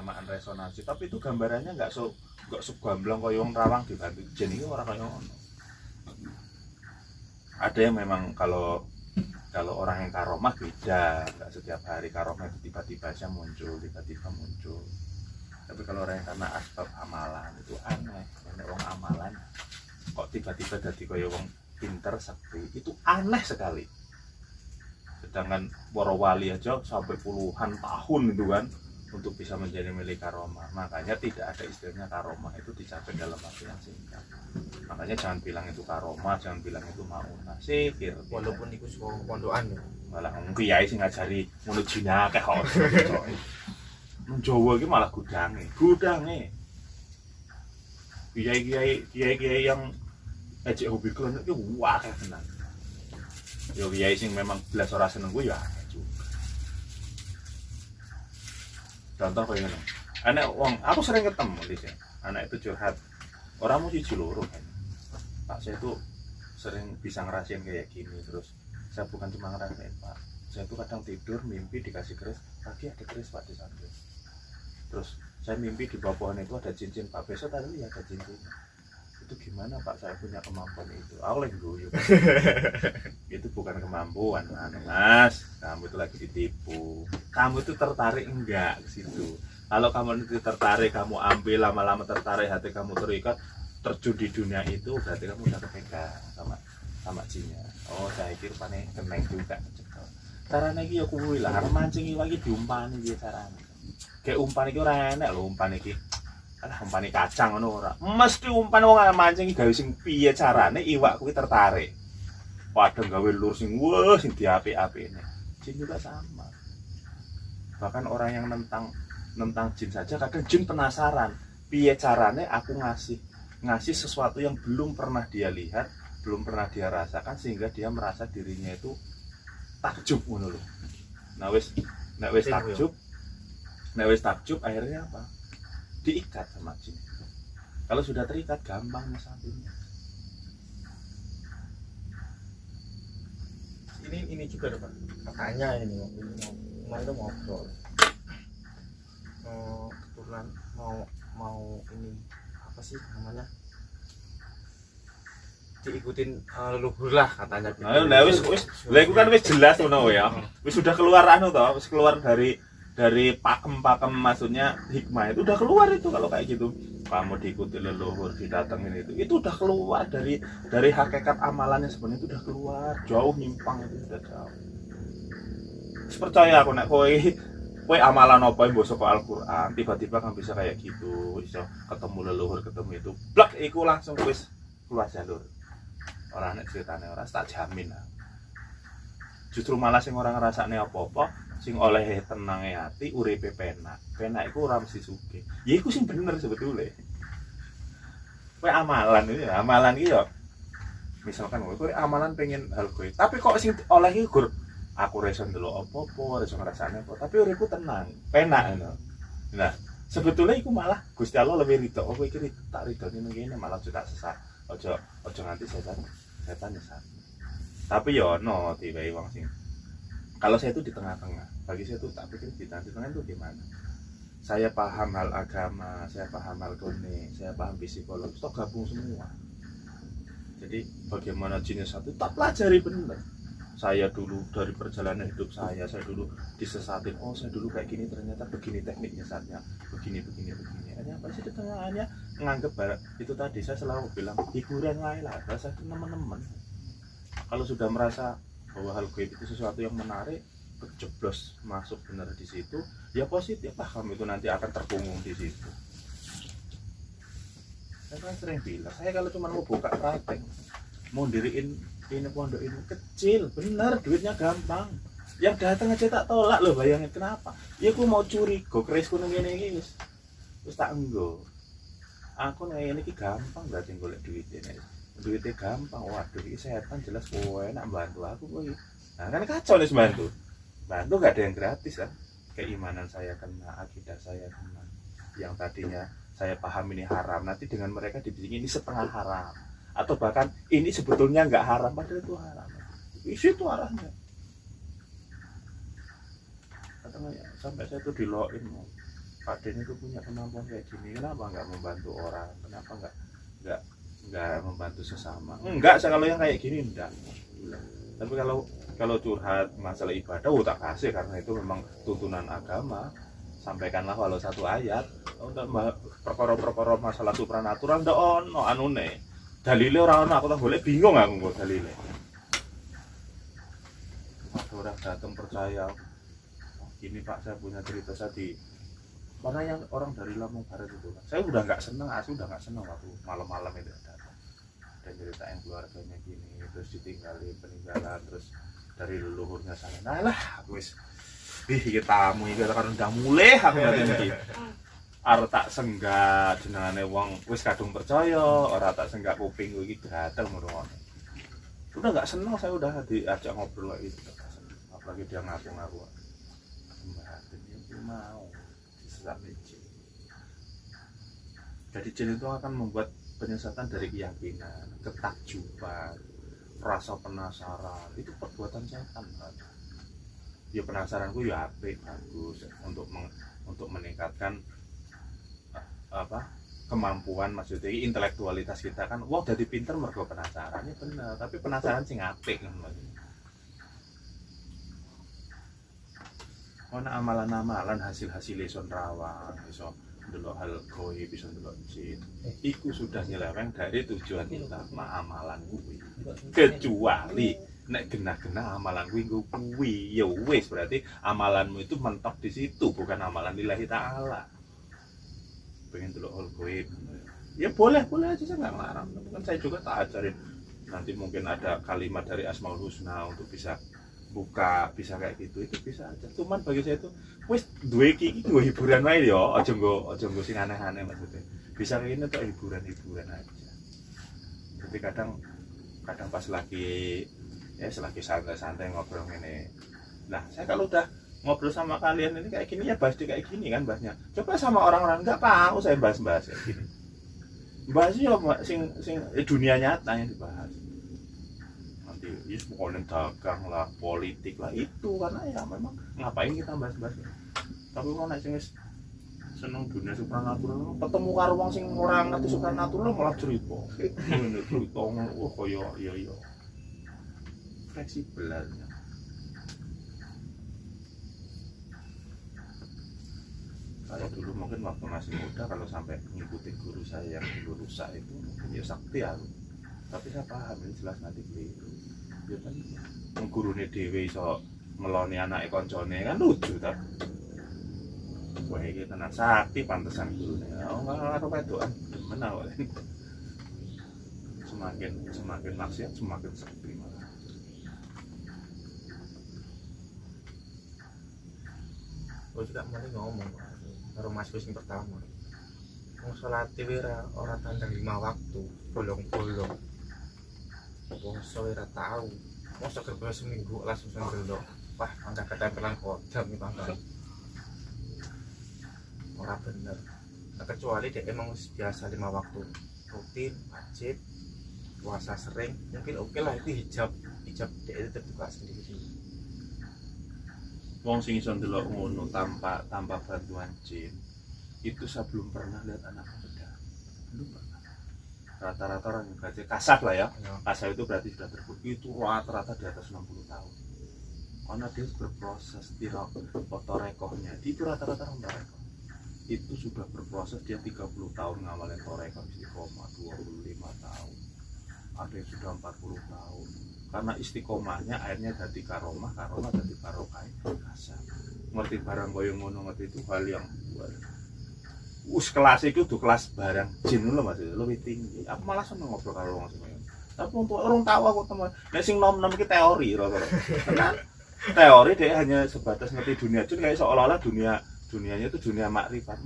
penyamaan resonansi, tapi itu gambarannya nggak gamblang kaya wong rawang dibantu jen iki ora kaya ngono. Ada yang memang kalau orang yang karomah beda, nggak setiap hari karomah itu tiba-tiba aja muncul, tiba-tiba muncul. Tapi kalau orang yang karena asbab amalan itu aneh, nek wong amalan kok tiba-tiba jadi kaya wong pinter sakti, itu aneh sekali. Sedangkan para wali aja sampai puluhan tahun itu kan untuk bisa menjadi milik karomah. Makanya tidak ada istilahnya karomah itu dicapai dalam waktu yang singkat. Makanya jangan bilang itu karomah, jangan bilang itu maunah. Sikir walaupun iku saka pondokan ya. malah kiai sing ngajari ngono jinakeh kok. Nang Jawa iki malah gudange. Kiai yang ejek hobi klon iki wah tenan. Yo kiai sing memang belas ora seneng ku ya juga. Contoh kayak gini. Anak wong, aku sering ketemu di sini. Anak itu curhat. Orang mau siji loro kan. Pak saya tuh sering bisa ngerasain kayak gini terus. Saya bukan cuma ngerasain Pak. Saya tuh kadang tidur mimpi dikasih keris, pagi ada keris Pak di samping. Terus saya mimpi di bawah pohon itu ada cincin Pak. Besok tadi ada cincin. Itu gimana Pak, saya punya kemampuan itu. Aku lagi guyu. Itu bukan kemampuan Mas, kamu itu lagi ditipu. Kamu itu tertarik enggak ke situ. Kalau kamu itu tertarik, kamu ambil, lama-lama tertarik, hati kamu terikat, terjun di dunia itu, berarti kamu udah kepegang sama jinnya. Oh saya kira panen keneng juga cekel. Caranya iki ya kuwi lah, arep mancing iki lagi diumpani piye carane. Kayak umpan iki ora enak lho umpan iki. Alah umpane kacang ngono ora. Mesti umpan wong mancing gawe sing piye carane iwak kuwi tertarik. Padahal gawe lur sing wah sing diapik-apikne. Jin juga sama. Bahkan orang yang nentang jin saja kadang jin penasaran. Piye carane aku ngasih sesuatu yang belum pernah dia lihat, belum pernah dia rasakan sehingga dia merasa dirinya itu takjub ngono lho. Nah wis takjub akhirnya apa? Diikat sama jin. Kalau sudah terikat gampang nyesatinnya. Ini juga Pak. Katanya ini kemarin tuh ngobrol. Kebetulan mau ini apa sih namanya? Diikutin leluhur lah katanya gitu. Nah wis lha iku kan wis jelas ngono ya. Wis sudah keluar anu toh, wis keluar dari pakem maksudnya hikmah itu udah keluar itu kalau kayak gitu. Kamu diikuti leluhur, didatengin itu udah keluar dari hakikat amalannya sebenarnya itu udah keluar, jauh nyimpang itu sudah jauh. Percaya aku nek kowe amalan apa yang mbok saka Al-Qur'an, tiba-tiba kan bisa kayak gitu, bisa ketemu leluhur, ketemu itu, blak iku langsung wis keluar jalur. Ora nek ceritane ora tak jamin. Justru malah sing ora ngrasakne apa-apa, sing oleh tenange ati, uripe penak iku ora mesti sugih. Ya iku sing bener sebetulnya. Kowe amalan iki ya misalkan kowe amalan pengen hal kowe, tapi kok sing oleh iki gur aku reso ndelok apa-apa, reso ngrasakne apa, tapi uriku tenang, penak ngono. Nah, sebetulnya iku malah Gusti Allah lebih ridho. Oh kowe iki tak ridhone ngene malah aja tak sesat. Aja nganti setan nyesat. Tapi ya ono tiba-tiba wong sing kalau saya itu di tengah-tengah, bagi saya itu tak pikir di tengah-tengah itu gimana? Saya paham hal agama, saya paham hal klinik, saya paham psikologi, itu gabung semua. Jadi bagaimana jenis satu tak pelajari benar. Saya dulu dari perjalanan hidup saya dulu disesatin. Oh saya dulu kayak gini, ternyata begini teknik nyesatnya, begini. Hanya apa sih di tengahnya nganggep barat itu tadi saya selalu bilang hiburan lah, rasa teman-teman. Kalau sudah merasa bahwa hal gaib itu sesuatu yang menarik, kejeblos masuk benar di situ, ya positif lah kamu itu nanti akan terpungung di situ. Saya kan sering bilang, saya kalau cuma mau buka praktek, mau diriin ini pondok ini kecil, benar duitnya gampang. Yang datang aja tak tolak loh, bayangin kenapa? Ya aku mau curi, go kerisku ini terus tak enggo. Aku nih ini gampang berarti golek duitnya. Duitnya gampang, waduh ini setan jelas kowe enak bantu aku kowe. Nah kan kacau nih bantu gak ada yang gratis kan. Keimanan saya kena, akidah saya kena. Yang tadinya saya paham ini haram, nanti dengan mereka dibikin ini setengah haram, atau bahkan ini sebetulnya nggak haram padahal itu haram. Isi itu arahnya katanya sampai saya tuh diloin Pak Den itu punya kemampuan kayak gini, kenapa nggak membantu orang, kenapa nggak membantu sesama? Enggak, saya kalau yang kayak gini enggak. Tapi kalau curhat masalah ibadah, tak kasih, karena itu memang tuntunan agama. Sampaikanlah walau satu ayat. Untuk perkara-perkara masalah supranatural ndak ono anune. Dalile ora ono, aku tak golek bingung aku kok dalile. Orang datang percaya, oh, gini Pak, saya punya cerita tadi. Karena yang orang dari Lampung Barat itu, saya udah nggak seneng, asli udah nggak seneng waktu malam-malam itu datang dan ceritain keluarganya gini, terus peninggalan, terus dari leluhurnya sana. Nah lah, wis, kita tamu ini kan udah mulai aku ngerti arep tak senggak jenengane wong wis kadung percaya, ora tak senggak kuping iki gatel ngono. Udah nggak seneng, saya udah diajak ngobrol lagi, apalagi dia ngaku-ngaku. Dia mau jin. Jadi jin itu akan membuat penyesatan dari keyakinan, ketakjuban, rasa penasaran. Itu perbuatan setan kan. Ya penasaranku ya apik, bagus untuk meningkatkan kemampuan, maksudnya intelektualitas kita kan. Wah, jadi pinter mergo penasaran, ya bener, tapi penasaran sing apik kan. Ono amalan-amalan hasil-hasil leson rawang, iso ndelok hal goib, bisa ndelok jin. Iku sudah nyeleweng dari tujuan utama amalan kuwi. Kecuali nek genah-genah amalan kuwi ya wis, berarti amalanmu itu mentok di situ, bukan amalan lillahi ta'ala. Pengen ndelok hal goib, ya boleh aja, saya nggak melarang. Kan saya juga tak ajarin. Nanti mungkin ada kalimat dari Asmaul Husna untuk bisa buka, bisa kayak gitu, itu bisa aja. Cuman bagi saya itu wis duwe iki hiburan wae ya, aja nggo sing aneh-aneh maksudnya. Bisa kayak gini tuh hiburan aja. Jadi kadang pas lagi santai-santai ngobrol ini. Nah, saya kalau udah ngobrol sama kalian ini kayak gini ya bahas kayak gini kan bahasnya. Coba sama orang-orang enggak tahu saya bahas kayak gini. Bahasnya sing dunia nyata yang dibahas. Ya pokoknya dagang lah, politik lah, itu karena ya memang ngapain kita bahas-bahas. Tapi kalau nek sing seneng dunia supranatural, ketemu karo wong sing ora ngerti supranatural malah cerita. Ngene cerita oh koyo iya fleksibel aja. Kalau dulu mungkin waktu masih muda, kalau sampai mengikuti guru saya yang dulu rusak itu mungkin ya sakti aku. Tapi saya paham ini jelas nanti keliru. Ya kan gurune dhewe iso ngeloni anake koncone kan lucu ta. Wah iki tenan sakti pantesan gurune. Oh enggak karo wedokan demen awake. Semakin maksiat semakin sakti malah. Aku juga mau ngomong karo Mas Gus yang pertama. Wong salat ora tandang 5 waktu, bolong-bolong. Poso ora tahu. Mosok kerja seminggu langsung ndelok. Wah, angka ketempelan kodam iki pangkat. Ora bener. Nah, kecuali dia emang biasa 5 waktu rutin, wajib, puasa sering, mungkin oke lah itu hijab dia itu terbuka sendiri. Wong sing iso ndelok ngono tanpa bantuan jin, itu saya belum pernah lihat anak muda. Belum pernah. Rata-rata orang yang gaji kasar lah ya. Kasar itu berarti sudah terbukti itu rata-rata di atas 60 tahun. Karena dia berproses di torekohnya, itu rata-rata orang torekoh. Itu sudah berproses, dia 30 tahun ngamalin torekoh istiqomah, 25 tahun. Ada yang sudah 40 tahun. Karena istiqomahnya akhirnya jadi karomah jadi barokah kasar. Ngerti barang koyo ngono, ngerti itu hal yang kelas itu tuh kelas barang jin lho Mas, lebih tinggi. Aku malah seneng ngobrol karo wong semono. Tapi untuk orang tahu aku teman. Nek sing nom-nom iki teori rata-rata. Karena teori dia hanya sebatas ngerti dunia jin, kayak seolah-olah dunianya itu dunia makrifat.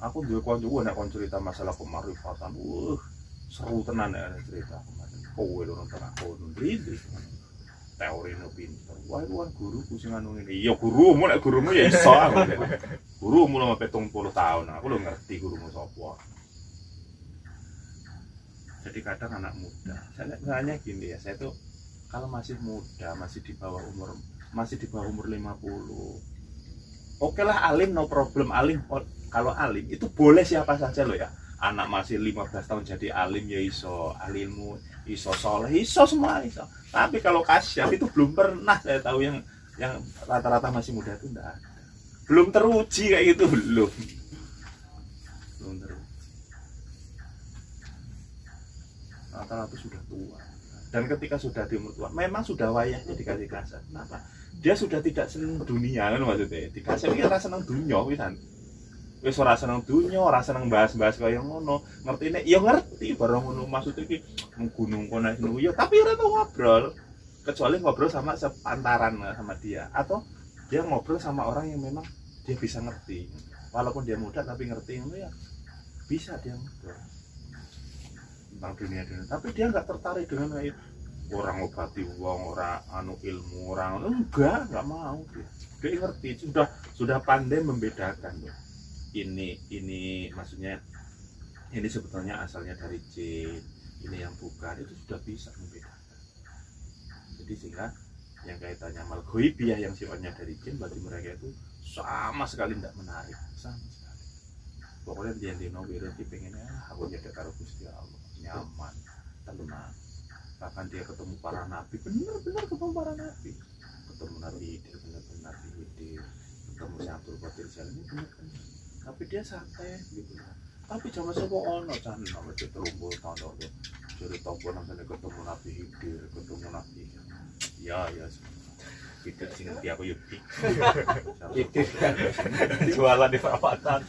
Aku duwe kanca nek kon cerita masalah kemakrifatan. Seru tenan ya cerita kemarin. Kowe lho nonton aku ndri. Teori no pinter. Wah, itu kan guruku sing anu ngene. Ya gurumu, nek gurumu ya iso. Gurumu lho 70 tahun. Aku lho ngerti gurumu sapa. Jadi kadang anak muda, saya hanya gini ya, saya tuh kalau masih muda, masih di bawah umur 50. Oke lah alim no problem, alim kalau alim itu boleh siapa saja loh ya. Anak masih 15 tahun jadi alim ya iso, alimmu iso soleh, iso semua iso. Tapi kalau kasyaf itu belum pernah saya tahu yang rata-rata masih muda itu enggak ada. Belum teruji kayak gitu, belum teruji. Rata-rata sudah tua. Dan ketika sudah di umur tua, memang sudah wayahnya dikasih kasar. Kenapa? Dia sudah tidak senang dunia kan maksudnya. Dikasih iki ora seneng dunia pisan. Wis ora seneng dunia, ora seneng bahas-bahas kaya ngono. Ngertine ya ngerti barang ngono maksud iki gunung kono ya, tapi ora tau ngobrol. Kecuali ngobrol sama sepantaran sama dia atau dia ngobrol sama orang yang memang dia bisa ngerti. Walaupun dia muda tapi ngerti ngono ya. Bisa dia ngobrol tentang dunia, tapi dia nggak tertarik dengan kayak orang ngobati uang, orang anu ilmu, orang enggak mau dia ngerti, sudah pandai membedakan loh. Ini maksudnya ini sebetulnya asalnya dari jin, ini yang bukan, itu sudah bisa membedakan. Jadi sehingga yang kaitannya mal ghaibiyah yang sifatnya dari jin bagi mereka itu sama sekali tidak menarik, sama sekali. Pokoknya dia di Nabi pengennya aku jadi karo Gusti Allah, nyaman, tenang. Bahkan dia ketemu para nabi, benar-benar ketemu para nabi, ketemu Nabi Hidir, benar-benar Nabi Hidir, ketemu Syaikhul Qadir Jalan ini benar-benar. Tapi dia santai gitu. Tapi jangan semua ono jangan nama dia terumpul tahun itu. Jadi tombol namanya ketemu Nabi Hidir, ketemu Nabi. Ya. Hidir sih ngerti aku Yuki. Hidir kan jualan di perapatan.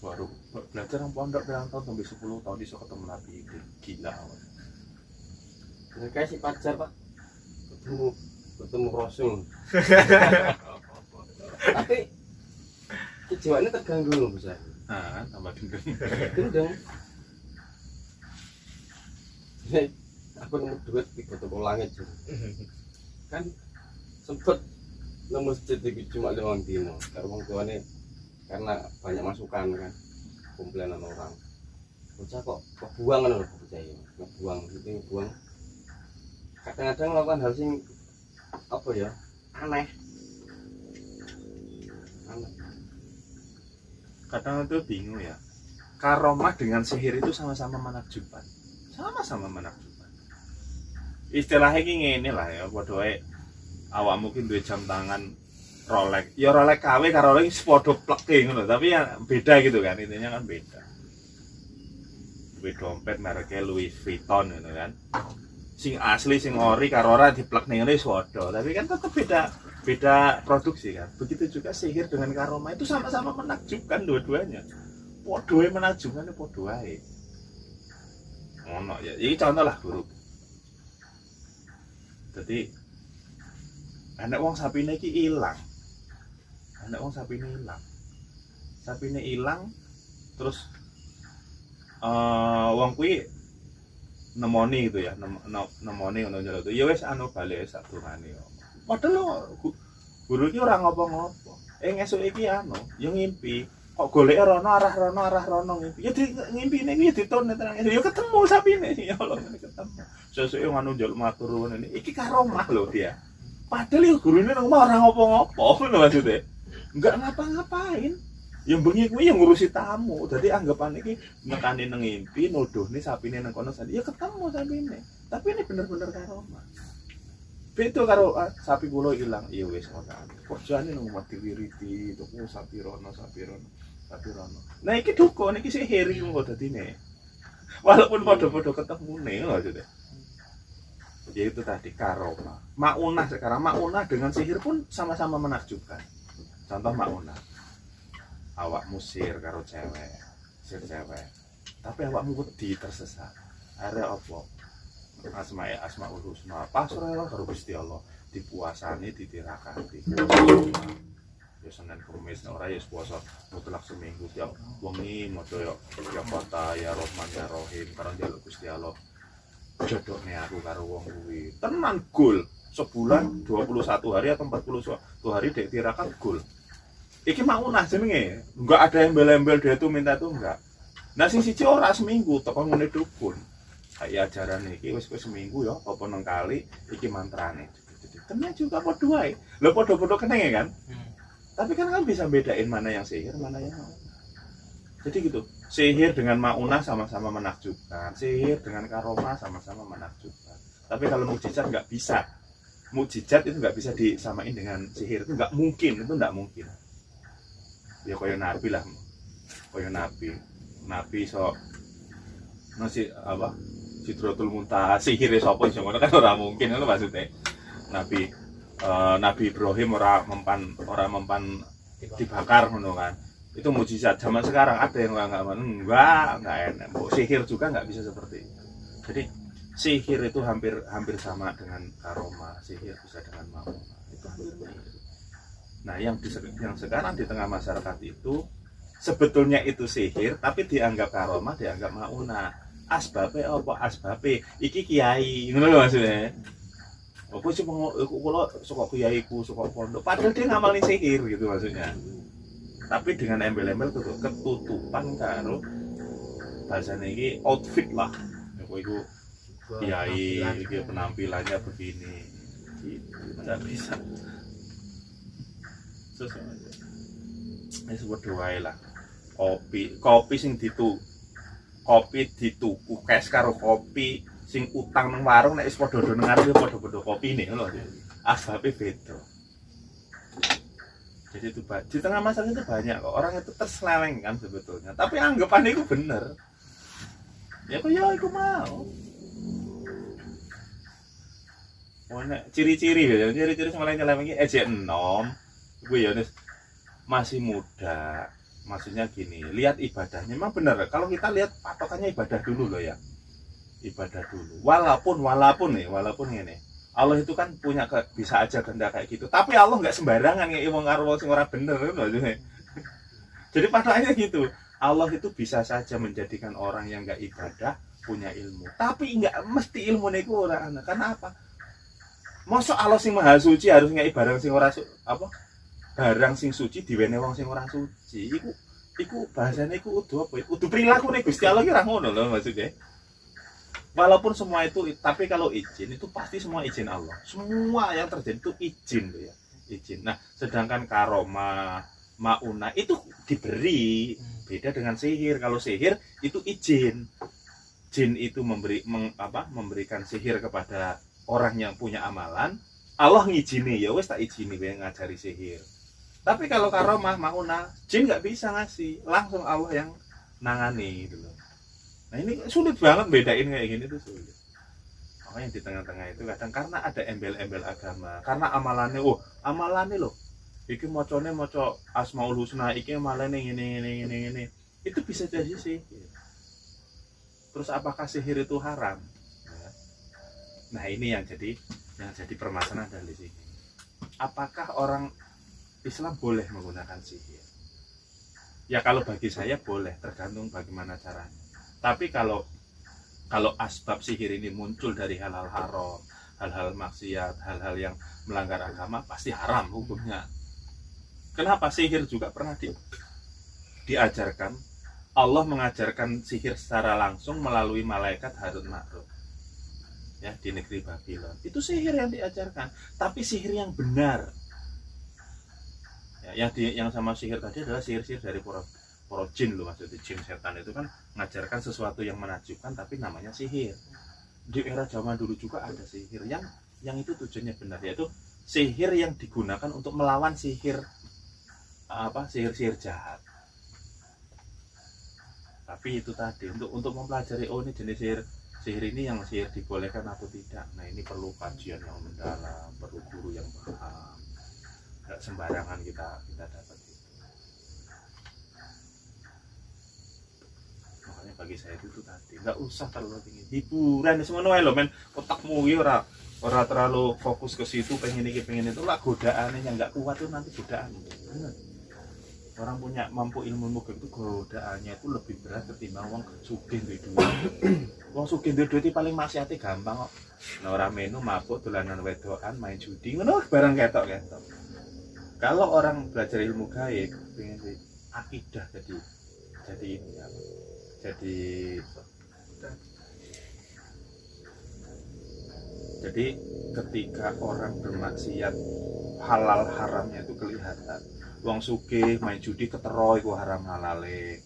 Baru belajar yang pondok berapa tahun sampai 10 tahun bisa ketemu Nabi Hidir. Gila. Mereka si pacar pak ketemu Rasul. Tapi kejiwaannya terganggu loh besar. Tambah gendeng. Gendeng. Aku nemu duit di ketemu langit kan sempet nemu sedikit cuma 5 dino. Karena orang tuanya karena banyak masukan kan, komplainan orang. Bocah kok buang kan loh percaya, ngebuang itu ngebuang. Kadang-kadang melakukan hal sing apa ya aneh. Kadang itu bingung ya, karomah dengan sihir itu sama-sama menakjubkan, istilahnya ini lah ya, bodoh awak mungkin duit jam tangan Rolex, ya Rolex KW karo Rolex podo pleke ngono, tapi ya beda gitu kan, intinya kan beda. Duit dompet mereknya Louis Vuitton gitu kan, sing asli sing ori karo ora diplek ning ngene podo, tapi kan tetap beda produksi kan. Begitu juga sihir dengan karomah itu sama-sama menakjubkan dua-duanya. Podoe menakjubkan itu podo ae. Ngono ya. Iki contoh lah guru. Jadi anak wong sapine iki ilang. Sapine ilang terus wong kuwi nemoni gitu ya. Nemoni ngono jare itu. Ya wis anu bali sak durane. Padahal guru iki ora ngopo-ngopo. Ngesuk iki anu, ya ngimpi. Kok goleke arah rono ngimpi. Ya ngimpine iki ya ditone tenang. Ya ketemu sapine ya Allah ketemu. Sesuke ngono njaluk matur nuwun ini. Iki karomah lho dia. Padahal ya gurune nang omah ora ngopo-ngopo ngono maksudnya. Enggak ngapa-ngapain. Ya bengi kuwi ya ngurusi tamu. Dadi anggapan iki nekane nang ngimpi, nuduhne sapine nang kono ya ketemu sapine. Tapi ini bener-bener karomah. Beda karo sapi kula ilang, iya wis ngono. Kerjane nang mati wiriti, tuku sapi rono. Nah iki dukun iki sihir iki kok dadine. Walaupun padha-padha ketemune maksudnya. Ya itu tadi karomah. Maunah sekarang maunah dengan sihir pun sama-sama menakjubkan. Contoh maunah. Awak musir karo cewek, sir cewek. Tapi awakmu wedi tersesat. Are apa? Asmaul Husna pasrah karo Gusti Allah dipuasani ditirakati ya Senin Kamis ora ya puasa mutlak seminggu tiap wengi maca ya kota ya Rahman ya Rahim karo njaluk Gusti Allah jodohne aku karo wong kuwi tenan gol sebulan 21 hari atau 41 hari dek tirakat gol iki maunah jenenge enggak ada embel-embel dia tuh minta tuh enggak nah sing siji ora seminggu teko ngene dukun kayak ajaran iki wis seminggu ya apa nang kali iki mantrane Kena juga podo wae. Lho podo-podo kena ya kan? Hmm. Tapi kan bisa bedain mana yang sihir, mana yang maunah. Jadi gitu. Sihir dengan maunah sama-sama menakjubkan. Sihir dengan karomah sama-sama menakjubkan. Tapi kalau mukjizat nggak bisa. Mukjizat itu nggak bisa disamain dengan sihir. Itu nggak mungkin. Itu nggak mungkin. Ya kaya nabi lah. Kaya nabi. Nabi so masih apa? Sidratul Muntaha sihir sapa iso ngono kan ora mungkin lho maksudnya. Nabi Ibrahim ora mempan dibakar ngono kan. Itu mukjizat. Zaman sekarang ada yang enggak enak. Sihir juga nggak bisa seperti itu. Jadi sihir itu hampir sama dengan karomah. Sihir bisa dengan maunah. Itu hampir mirip. Nah, yang sekarang di tengah masyarakat itu sebetulnya itu sihir tapi dianggap karomah, dianggap maunah. Asbabe apa asbabe iki kiai ngono lho maksudnya. Apa sih kula suka kiaiku suka pondok padahal dia ngamalin sihir gitu maksudnya. Tapi dengan embel-embel ketutupan karo bahasane iki outfit lah. Aku iku kiai iki penampilannya begini. Tidak bisa. Wis padha wae lah. Kopi sing kopi dituku kes karo kopi sing utang nang warung nek wis padha-padha nang arep padha-padha kopine lho. Asbabe beda. Jadi itu di tengah masyarakat itu banyak kok orang itu terselewengkan sebetulnya. Tapi anggapannya itu bener. Ya kok ya aku mau. Nek ciri-ciri ya, ciri-ciri sing nyeleweng iki ejek enom. Kuwi ya masih muda. Maksudnya gini, lihat ibadahnya memang benar. Kalau kita lihat patokannya ibadah dulu loh ya, ibadah dulu. Walaupun ini, Allah itu kan punya bisa aja kehendak kayak gitu. Tapi Allah nggak sembarangan ya, wong karo wong sing ora bener loh. Jadi patokannya gitu. Allah itu bisa saja menjadikan orang yang nggak ibadah punya ilmu. Tapi nggak mesti ilmu itu orang anak. Karena apa? Masa Allah sing maha suci harus nggak barang sing ora barang sing suci diwene wong sing ora suci. Iku bahasane iku udu apa ya? Udu prilakune Gusti Allah ki ora ngono lho maksudnya. Walaupun semua itu, tapi kalau izin itu pasti semua izin Allah. Semua yang terjadi itu izin loh ya. Izin. Nah, sedangkan karomah, maunah itu diberi. Beda dengan sihir. Kalau sihir itu izin. Jin itu memberikan sihir kepada orang yang punya amalan. Allah ngizini, ya wes tak izini wae ngajari sihir. Tapi kalau karomah, maunah, jin nggak bisa ngasih, langsung Allah yang nangani gitu loh. Nah ini sulit banget bedain kayak gini tuh sulit. Makanya di tengah-tengah itu kadang karena ada embel-embel agama, karena amalannya loh, iki mocone moco Asmaul Husna, iki amalane ini, itu bisa jadi sihir. Terus apakah sihir itu haram? Nah ini yang jadi permasalahan dari sini. Apakah orang Islam boleh menggunakan sihir? Ya kalau bagi saya boleh, tergantung bagaimana caranya. Tapi kalau asbab sihir ini muncul dari hal-hal haram, hal-hal maksiat, hal-hal yang melanggar agama, pasti haram hukumnya. Kenapa? Sihir juga pernah diajarkan. Allah mengajarkan sihir secara langsung melalui malaikat Harut Marut. Ya, di negeri Babylon. Itu sihir yang diajarkan, tapi sihir yang benar. Ya, yang sama sihir tadi adalah sihir-sihir dari para jin loh, maksudnya jin setan itu kan mengajarkan sesuatu yang menakjubkan tapi namanya sihir. Di era zaman dulu juga ada sihir yang itu tujuannya benar, yaitu sihir yang digunakan untuk melawan sihir sihir jahat. Tapi itu tadi untuk mempelajari ini jenis sihir ini yang sihir dibolehkan atau tidak. Nah ini perlu kajian yang mendalam, perlu guru yang paham. Nggak sembarangan kita dapat itu. Makanya bagi saya itu tadi nggak usah terlalu tinggi. Hiburan semua loh men, otakmu ora terlalu fokus ke situ, pengen itu lah, godaannya yang nggak kuat itu nanti godaan. Orang punya mampu ilmu itu godaannya itu lebih berat ketimbang wong sugih duwe duit. Wong sugih duwe duit paling maksiate gampang kok. Nah, ora menu mabuk dolanan wedokan main judi ngono barang ketok. Kalau orang belajar ilmu gaib pengen akidah jadi ini apa? Jadi ketika orang bermaksiat halal haramnya itu kelihatan. Wong sugih main judi ketero iku haram halale.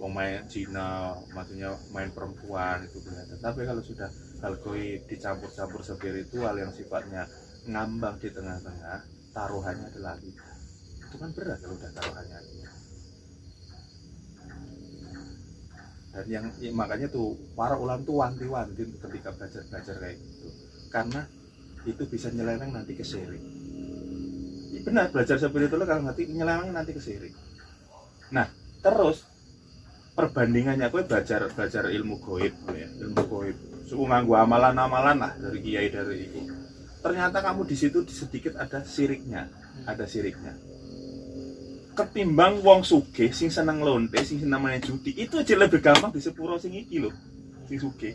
Wong main zina, maksudnya main perempuan itu kelihatan. Tapi kalau sudah hal goib dicampur-campur spiritual yang sifatnya ngambang di tengah-tengah, taruhannya adalah lidah. Itu kan berat kalau udah taruhannya lidah. Dan yang makanya tuh para ulama tuh wanti-wanti ketika belajar kayak gitu, karena itu bisa nyeleweng nanti ke syirik. Benar, belajar seperti itu kalau nanti nyeleweng nanti ke syirik. Nah terus perbandingannya, gue belajar ilmu goib ya, ilmu goib suku nganggu amalan lah dari kiai dari itu, ternyata kamu di situ sedikit ada siriknya, ketimbang wong sugih sing seneng lonte, sing namanya judi, itu aja lebih gampang di sepuro sing iki lho, sing sugih.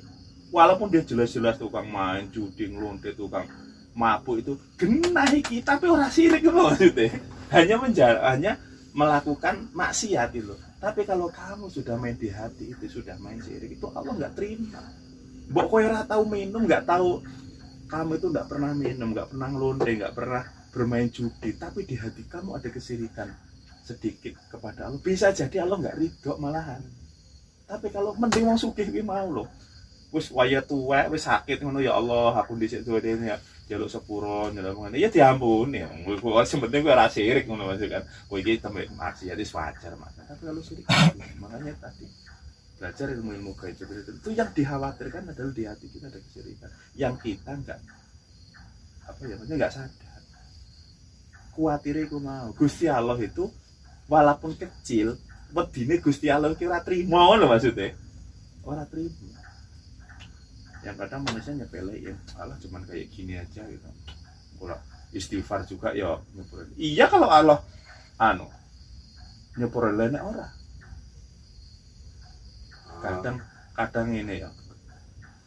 Walaupun dia jelas-jelas tukang main judi, ngelonte, tukang mabuk itu genah iki, tapi ora sirik lho maksudnya. Hanya melakukan maksiat itu. Tapi kalau kamu sudah main di hati itu, sudah main sirik, itu Allah nggak terima. Mbok kowe ora tahu minum, nggak tahu kamu itu nggak pernah minum, nggak pernah ngelonte, nggak pernah bermain judi, tapi di hati kamu ada kesirikan sedikit kepada Allah, bisa jadi Allah nggak ridho malahan. Tapi kalau mending wong sugih kuwi mau loh, wis waya tuwek, wis sakit ngono, ya Allah aku dhisik duwene ya jaluk sepuro njaluk ngene ya diampuni. Kowe penting kowe ora sirik ngono maksud kan. Kowe iki tembe maksiat wis wajar Mas. Tapi kalau sirik makanya tadi belajar ilmu gaib itu yang dikhawatirkan adalah di hati kita ada kesirikan yang kita enggak enggak sadar. Kuatire iku mau Gusti Allah itu walaupun kecil, wedine Gusti Allah ki ora trimo lho maksudnya. Ora trimo. Yang kadang manusia nyepelein, Allah cuman kayak gini aja gitu. Kalau istighfar juga ya nyepelin. Iya kalau Allah nyepelin ora. Kadang ini ya.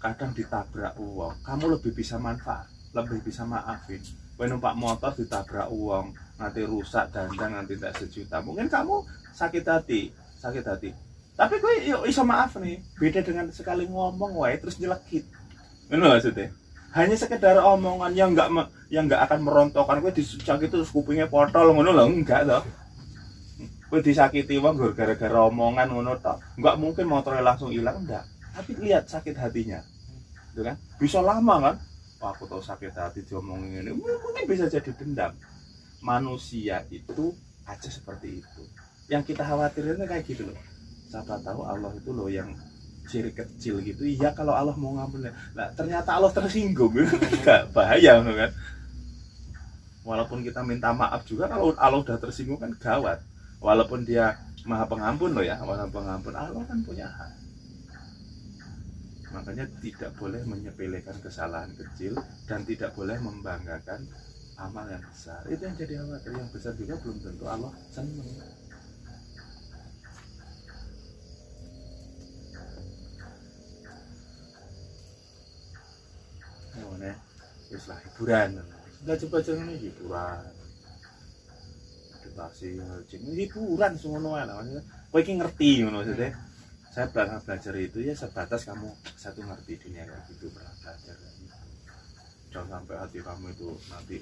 Kadang ditabrak uang, kamu lebih bisa manfaat, lebih bisa maafin. Kowe numpak motor ditabrak uang, nanti rusak dandang, nanti tidak sejuta. Mungkin kamu sakit hati. Tapi kowe yo iso maaf nih. Beda dengan sekali ngomong wae terus nyelekit. Ngono maksudnya. Hanya sekedar omongan yang enggak akan merontokkan kowe disakiti terus kupingnya potol ngono lho, enggak toh. Kowe disakiti wong gara-gara omongan ngono toh. Enggak mungkin motornya langsung hilang, enggak. Tapi lihat sakit hatinya. Gitu kan? Bisa lama kan? Wah, aku tahu sakit hati diomongin ini, mungkin bisa jadi dendam. Manusia itu aja seperti itu. Yang kita khawatirin kayak gitu loh. Siapa tahu Allah itu loh yang ciri kecil gitu. Iya kalau Allah mau ngampun, nah ternyata Allah tersinggung, gak bahaya kan? Walaupun kita minta maaf juga, kalau Allah udah tersinggung kan gawat. Walaupun dia Maha Pengampun loh ya, Maha Pengampun, Allah kan punya hak. Makanya tidak boleh menyepelekan kesalahan kecil dan tidak boleh membanggakan amal yang besar. Itu yang jadi khawatir. Yang besar juga belum tentu Allah senang. Oh nih, islah hiburan. Sudah coba jangan hiburan. Edukasi, hiburan semua lah. Maksudnya, kowe iki ngerti ngono maksudnya. Saya belajar itu ya sebatas kamu satu ngerti dunia kayak gitu, pernah belajar kayak gitu. Jangan sampai hati kamu itu nanti.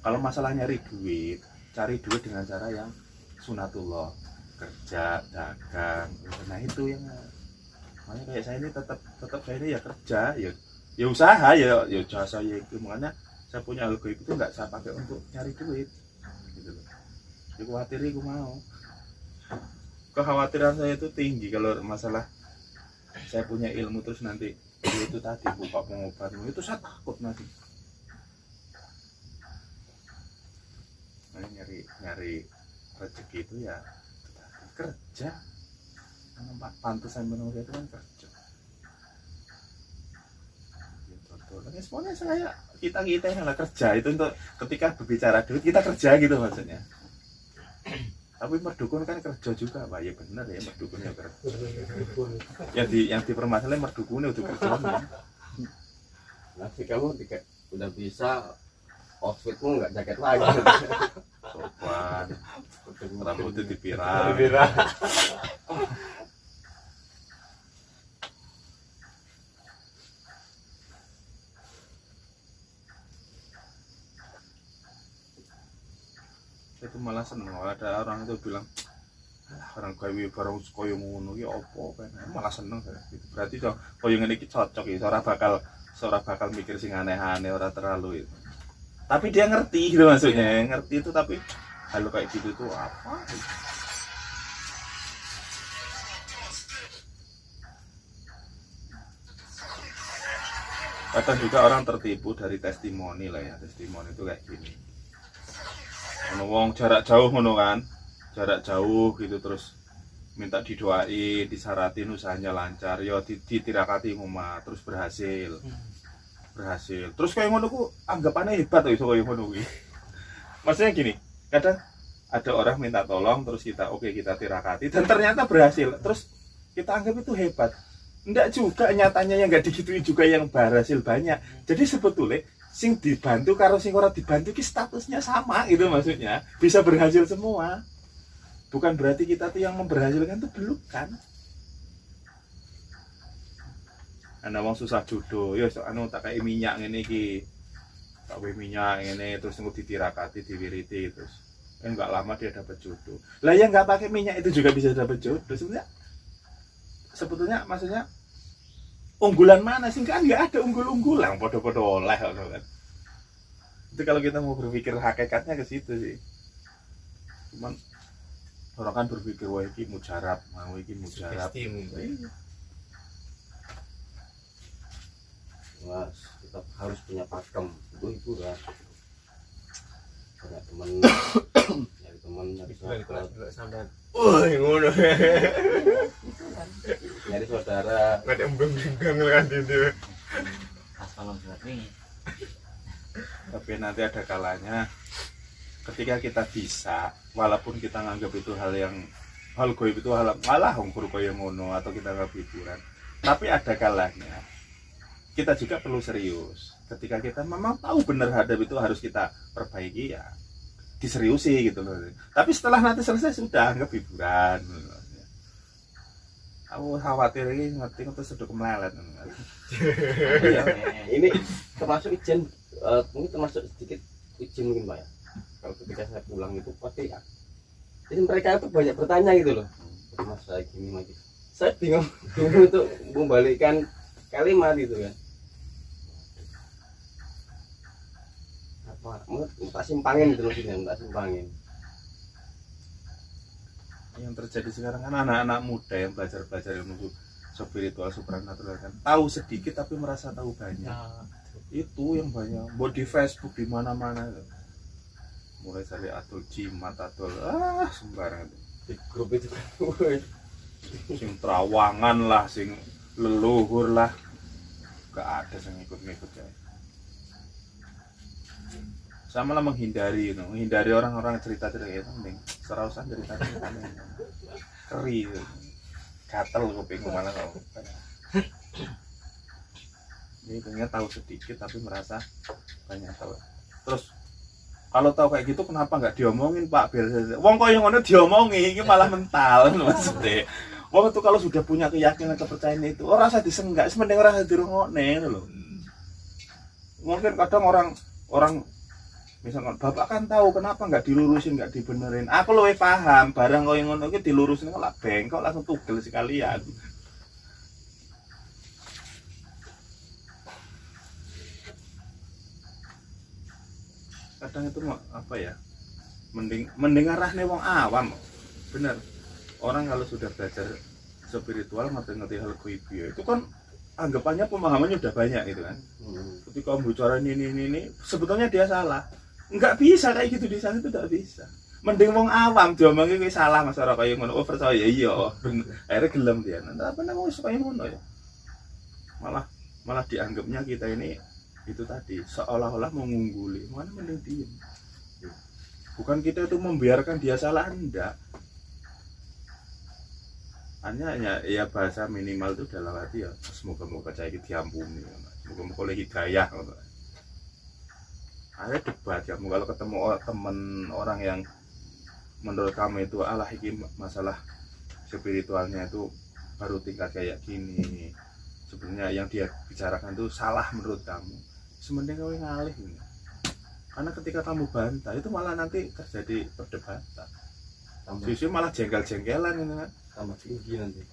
Kalau masalah nyari duit, cari duit dengan cara yang sunatullah, kerja, dagang. Nah itu yang makanya kayak saya ini tetap saya ini ya kerja, ya usaha, ya jasa ya itu. Makanya saya punya algo itu nggak saya pakai untuk nyari duit, gitu loh. Jadi khawatir aku mau. Kekhawatiran saya itu tinggi kalau masalah saya punya ilmu terus nanti itu tadi buka pengobatan itu saya takut nanti. Nah, nyari rezeki itu ya kerja. Pantesan manusia itu kan kerja. Ya, semuanya kita yang kerja itu untuk ketika berbicara duit kita kerja gitu maksudnya. Tapi merdukun kan kerja juga, Pak. Ya benar ya, merdukun ya kerja. Yang dipermasalahin merdukunnya udah kerja. Nanti kamu udah bisa outfitmu nggak jaket lagi. Sopan, rambutnya dipirang. itu malah seneng. Ada orang itu bilang orang gawe barang koyo ngono ki opo kan malah seneng saya gitu. Berarti koyo ngene iki cocok iki ora bakal mikir sing aneh-aneh, ora terlalu itu. Tapi dia ngerti gitu maksudnya, ngerti itu tapi hal kayak gitu tuh apa gitu. Kadang juga orang tertipu dari testimoni lah ya. Testimoni itu kayak gini, ono wong jarak jauh ngono kan, jarak jauh gitu terus minta didoain, disaratin usahanya lancar, ya ditirakati ngomah terus berhasil. Terus kayak ngono ku anggapannya hebat tuh iso kayak ngono kuwi. Maksudnya gini, kadang ada orang minta tolong terus kita kita tirakati dan ternyata berhasil. Terus kita anggap itu hebat. Enggak juga, nyatanya yang enggak digituin juga yang berhasil banyak. Jadi sebetulnya sing dibantu karo sing ora dibantu ki statusnya sama gitu maksudnya. Bisa berhasil semua. Bukan berarti kita tuh yang memberhasilkan tuh belum kan. Ana wong susah jodoh, ya tak kayak minyak ngene iki. Tak wae minyak ngene terus nunggu ditirakati, diwiriti terus. Enggak lama dia dapat jodoh. Lah yang enggak pakai minyak itu juga bisa dapat jodoh sebenarnya. Sebetulnya maksudnya unggulan mana sih? Kan nggak ada unggul-unggulan, podo-podo oleh kan. Itu kalau kita mau berpikir hakikatnya ke situ sih. Cuman orang kan berpikir wah ini mujarab, mau ini mujarab. Mas, kita harus punya pakem itu hiburan. Banyak teman nyari sahabat sampai ngono nyari saudara nggak ada embeng-embeng kan itu asal ini. Tapi nanti ada kalanya ketika kita bisa, walaupun kita nganggap itu hal goib itu hal malah hongkur koyo ngono atau kita nggak hiburan, tapi ada kalanya kita juga perlu serius. Ketika kita memang tahu benar hadap itu harus kita perbaiki ya diseriusi gitu loh. Tapi setelah nanti selesai sudah anggap hiburan. Aku khawatir ini ngerti untuk seduk melelet. Ini termasuk izin, mungkin termasuk sedikit izin mungkin Pak ya. Kalau ketika saya pulang itu pasti ya. Jadi mereka itu banyak bertanya gitu loh. Mas saya gini lagi. Saya bingung untuk membalikkan kalimat gitu kan. Tak simpangin gitu loh, tak simpangin. Yang terjadi sekarang kan anak-anak muda yang belajar ilmu spiritual supranatural kan tahu sedikit tapi merasa tahu banyak. Itu yang banyak buat di Facebook di mana-mana, mulai dari atol jimat atol sembarang itu Di grup itu kan sing terawangan lah, sing leluhur lah, gak ada yang ikut-ikut ya. Sama lah menghindari orang-orang cerita-cerita itu mending serausan dari tadi keri gatel kuping malah kau. Ini punya tahu sedikit tapi merasa banyak tahu. Terus kalau tahu kayak gitu kenapa nggak diomongin Pak? Biar wong kok yang ngono diomongi ini malah mental maksudnya. Wong itu kalau sudah punya keyakinan kepercayaan itu orang rasa disenggak, sementing orang dirungokne loh. Mungkin kadang orang misalkan bapak kan tahu kenapa nggak dilurusin, nggak dibenerin. Aku lebih paham barang kau yang ngono itu dilurusin kalau bengkok langsung tugel sekalian. Kadang itu apa ya? Mending arahnya wong awam. Bener. Orang kalau sudah belajar spiritual ngerti hal gaib itu kan anggapannya pemahamannya udah banyak gitu kan. Ketika kamu bicara ini sebetulnya dia salah. Enggak bisa kayak gitu di sana itu enggak bisa. Mending wong awam diomongi kuwi salah Mas ora kaya ngono. Oh percaya iya. Akhirnya gelem dia. Nah, apa namanya suka ngono ya. Malah dianggapnya kita ini itu tadi seolah-olah mengungguli. Mana mending diem. Bukan kita itu membiarkan dia salah, enggak. Hanya ya bahasa minimal itu dalam hati ya semoga saya diampuni. Semoga oleh hidayah. Ada debat ya, kalau ketemu teman orang yang menurut kamu itu ini masalah spiritualnya itu baru tingkat kayak gini, sebenarnya yang dia bicarakan itu salah menurut kamu, sementing kau ngalih ini. Karena ketika kamu bantah itu malah nanti terjadi perdebatan. tambah Justru malah jengkel-jengkelan ini kan. tambah tinggi nanti.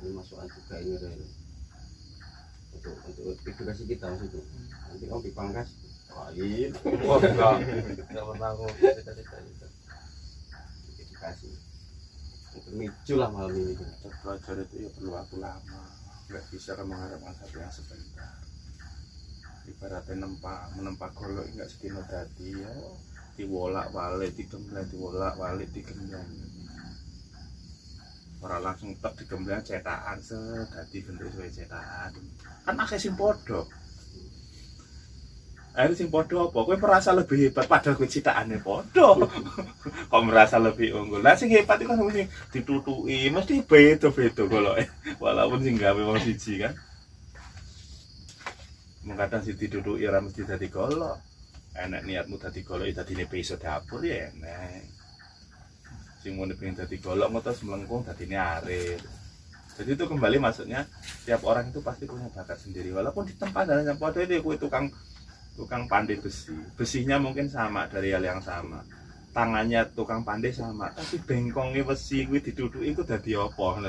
Ini masukan juga ini Ren. Untuk edukasi kita maksudnya. Nanti kamu dipangkas lain. Wah, enggak pernah aku cerita-cerita itu. Edukasi. Untuk micu lah malam ini. Belajar itu ya perlu waktu lama, nggak bisa kamu mengharapkan satu yang sebentar. Ibaratnya menempa golok nggak sedino tadi ya, diwolak balik, digembleng, digembleng. Orang langsung tek digembleng cetakan sedadi bentuk sesuai cetakan. Kan akeh sing padha. Akhirnya sing padha apa? Kowe merasa lebih hebat padahal kowe citakane padha. Kok merasa lebih unggul. Lah sing hebat itu kan mesti ditutuki, mesti beda-beda goloke. Walaupun sing gawe wong siji kan. Mengkadang sing ditutuki ora mesti dadi golok. Enek niatmu dadi golok ya dadine peso dapur ya enek. Sing mau pengen dadi golok ngotos melengkung dadine arit. Jadi itu kembali maksudnya tiap orang itu pasti punya bakat sendiri walaupun di tempat dan yang padha itu kowe tukang pandai besinya mungkin sama dari hal yang sama, tangannya tukang pandai sama, tapi bengkongnya besi gue diduduki itu dadi apa?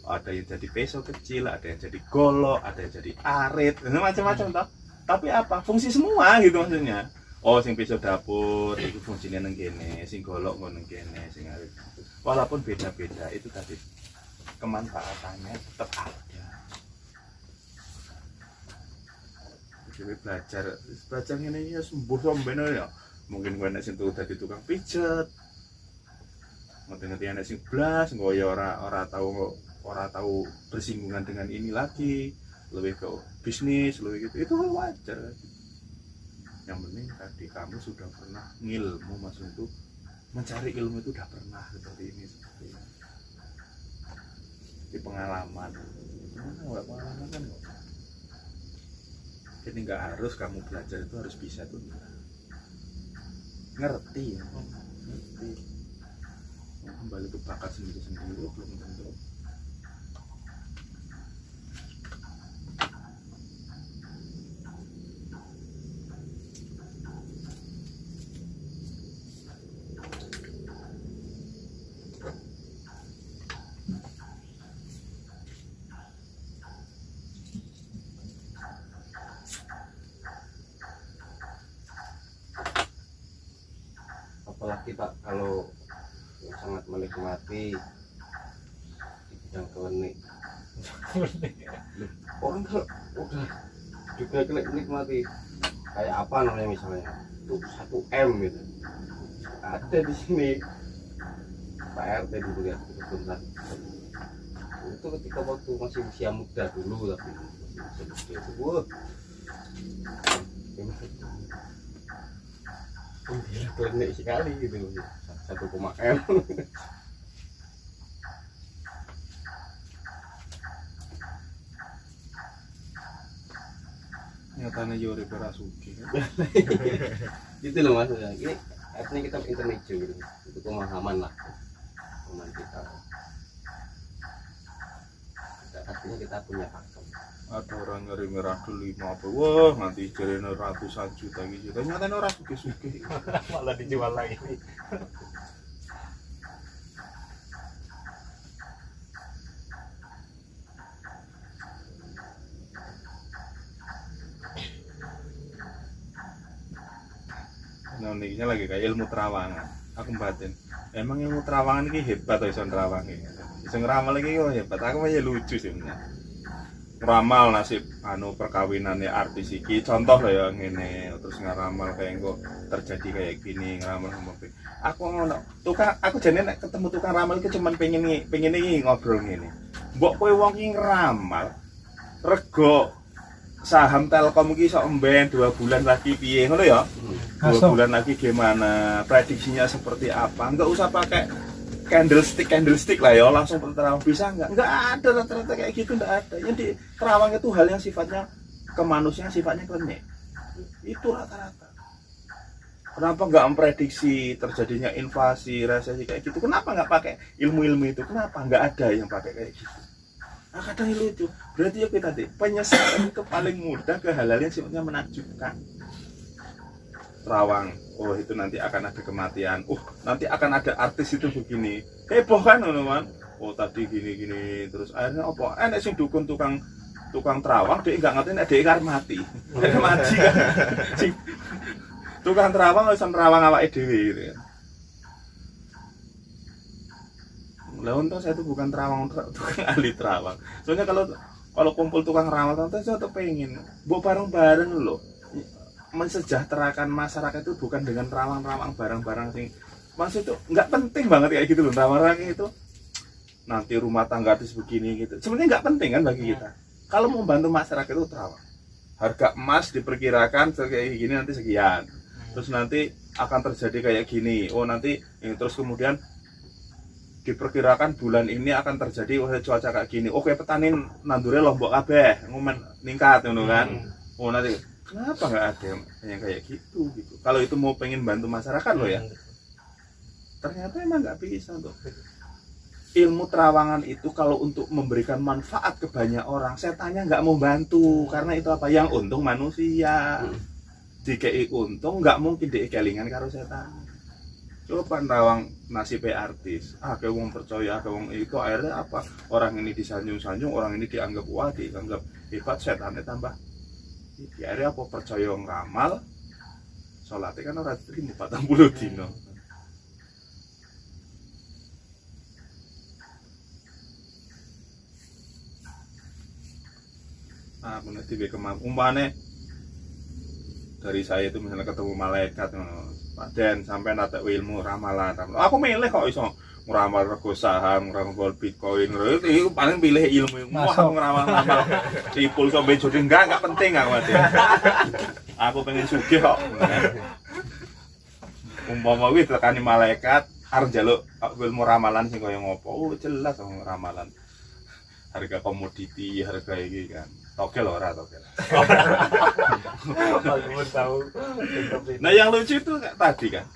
Ada yang jadi peso kecil, ada yang jadi golok, ada yang jadi arit, macam-macam toh. Tapi apa? Fungsi semua gitu maksudnya. Oh, sing peso dapur itu fungsinya nang kene, sing golok ngono nang kene, sing arit. Walaupun beda-beda itu tadi kemanfaatannya tetap ada. Jadi belajar ini ya sembuh sampeyan ya. Mungkin kowe nek sing dadi tukang pijet. Ngerti-ngerti anak sing blas engko ya ora tahu bersinggungan dengan ini lagi, lebih ke bisnis, lebih gitu. Itu wajar. Yang penting tadi kamu sudah pernah ngilmu, maksud itu mencari ilmu itu udah pernah seperti ini seperti ini. Di pengalaman. Mana pengalaman kan kok. Jadi nggak harus kamu belajar itu harus bisa tuh, ngerti ya, ngerti. Kembali ke bakat sendiri-sendiri belum tentu. Apalagi Pak kalau yang sangat menikmati di bidang klinik. Orang kalau udah juga menikmati kayak apa namanya misalnya itu 1 M gitu ada di sini. Pak RT dulu ya itu ketika waktu masih usia muda dulu tapi masih usia itu gila klinik sekali gitu 1,M. Nyatanya Yori Berasuki kan? Itu loh maksudnya ini artinya kita intermezzo gitu itu pemahaman lah pemahaman kita artinya kita punya pakem. Ada orang nyari merah dulu 5 apa, wah nanti jarene ratusan juta gitu. Nyatanya orang suki-suki Malah dijual lagi. Nah ini lagi kayak ilmu terawangan. Aku batin. Emang ilmu terawangan ini hebat atau iso nerawangi. Iso ngeramal iki kok hebat. Aku mah ya lucu sih sebenarnya. Ngeramal nasib perkawinannya artis iki. Contoh lah ya ngene, terus ngeramal kayak engko terjadi kayak gini, ngeramal sama aku ngono. Aku jane nek ketemu tukang ramal iki cuman pengen iki ngobrol ngene. Mbok kowe wong iki ngeramal rego saham Telkom iki iso emben 2 bulan lagi piye ngono ya. 2 bulan lagi gimana, prediksinya seperti apa, nggak usah pakai candlestick lah ya, langsung terang bisa nggak ada rata-rata kayak gitu, nggak ada. Yang di Kerawang itu hal yang sifatnya kemanusiaan, sifatnya klinik itu rata-rata. Kenapa nggak memprediksi terjadinya inflasi, resesi kayak gitu, kenapa nggak pakai ilmu-ilmu itu, kenapa nggak ada yang pakai kayak gitu. kadang lucu. Berarti ya kita tadi penyesalan itu paling mudah ke hal-hal yang sifatnya menakjubkan. Terawang, oh itu nanti akan ada kematian. Nanti akan ada artis itu begini. Heboh kan teman-teman. Oh tadi gini-gini terus akhirnya apa? Enak sing dukun tukang terawang dia nggak ngerti nek dia mati. Dia mati kan. Tukang terawang wis nerawang awake dhewe gitu ya. Lah untung saya itu bukan tukang ahli terawang. Soalnya kalau kumpul tukang terawang saya tuh pengen mbok bareng-bareng loh. Mensejahterakan masyarakat itu bukan dengan terawang-terawang barang-barang sing maksud itu nggak penting banget kayak gitu loh. Terawang itu nanti rumah tangga artis begini gitu. Sebenarnya nggak penting kan bagi kita. Kalau mau bantu masyarakat itu terawang. Harga emas diperkirakan kayak gini nanti sekian. Terus nanti akan terjadi kayak gini. Oh nanti ini terus kemudian diperkirakan bulan ini akan terjadi cuaca kayak gini. Oke petani nandure lombok kabeh, ngumen ningkat ngono kan. Oh nanti kenapa nggak ada yang kayak gitu. Kalau itu mau pengen bantu masyarakat loh ya. Ternyata emang nggak bisa tuh. Ilmu terawangan itu kalau untuk memberikan manfaat ke banyak orang, setannya nggak mau bantu karena itu apa yang untung manusia. Dikei untung nggak mungkin dikelingan karo setan. Coba terawang nasibnya artis, kayak wong percaya, kayak wong itu akhirnya apa? Orang ini disanjung-sanjung, orang ini dianggap wah, dianggap hebat, setannya tambah. Akhirnya apa percaya ngamal, sholatnya kan orang terima 40 dino. Mengerti be umpane dari saya itu misalnya ketemu malaikat, Pak Den sampai nate ilmu ramalan. Aku milih kok iso ngeramal rego saham, ngeramal bitcoin, itu paling pilih ilmu. Wah, ngeramal cipul sampai jadi enggak penting aku ada. Aku pengen sugih kok. Umpama kuwi tekani malaikat arep njaluk ilmu ramalan sing kaya ngopo. Oh, jelas wong ramalan. Harga komoditi, harga iki kan. Togel ora togel. Aku tahu. Nah, yang lucu itu tadi kan.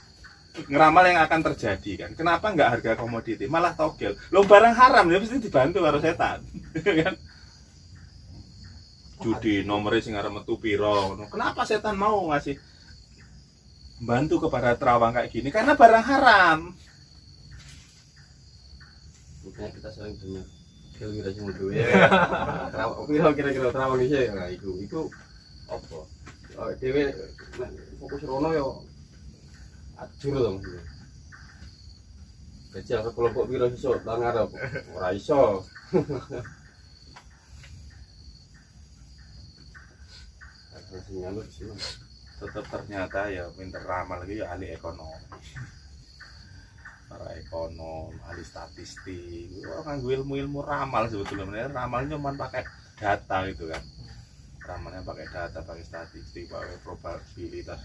Ngeramal yang akan terjadi kan. Kenapa enggak harga komoditi, malah togel. Lo barang haram ya pasti dibantu karo setan. Kan? Judi nomornya sing arep metu piro. Kenapa setan mau ngasih bantu kepada terawang kayak gini? Karena barang haram. Makanya kita sering dengar kira-kira sing duwe. Kira-kira terawang iki ya iku apa? Dhewe fokus rono yo ajur to maksudnya. Jadi aku kelompok piro iso nang ngarep ora iso. Tetap ternyata ya pinter ramal lagi ya ahli ekonomi. Para ekonom, ahli statistik, orang ilmu ramal sebetulnya. Ramal cuma pakai data gitu kan. Ramalnya pakai data, pakai statistik, pakai probabilitas.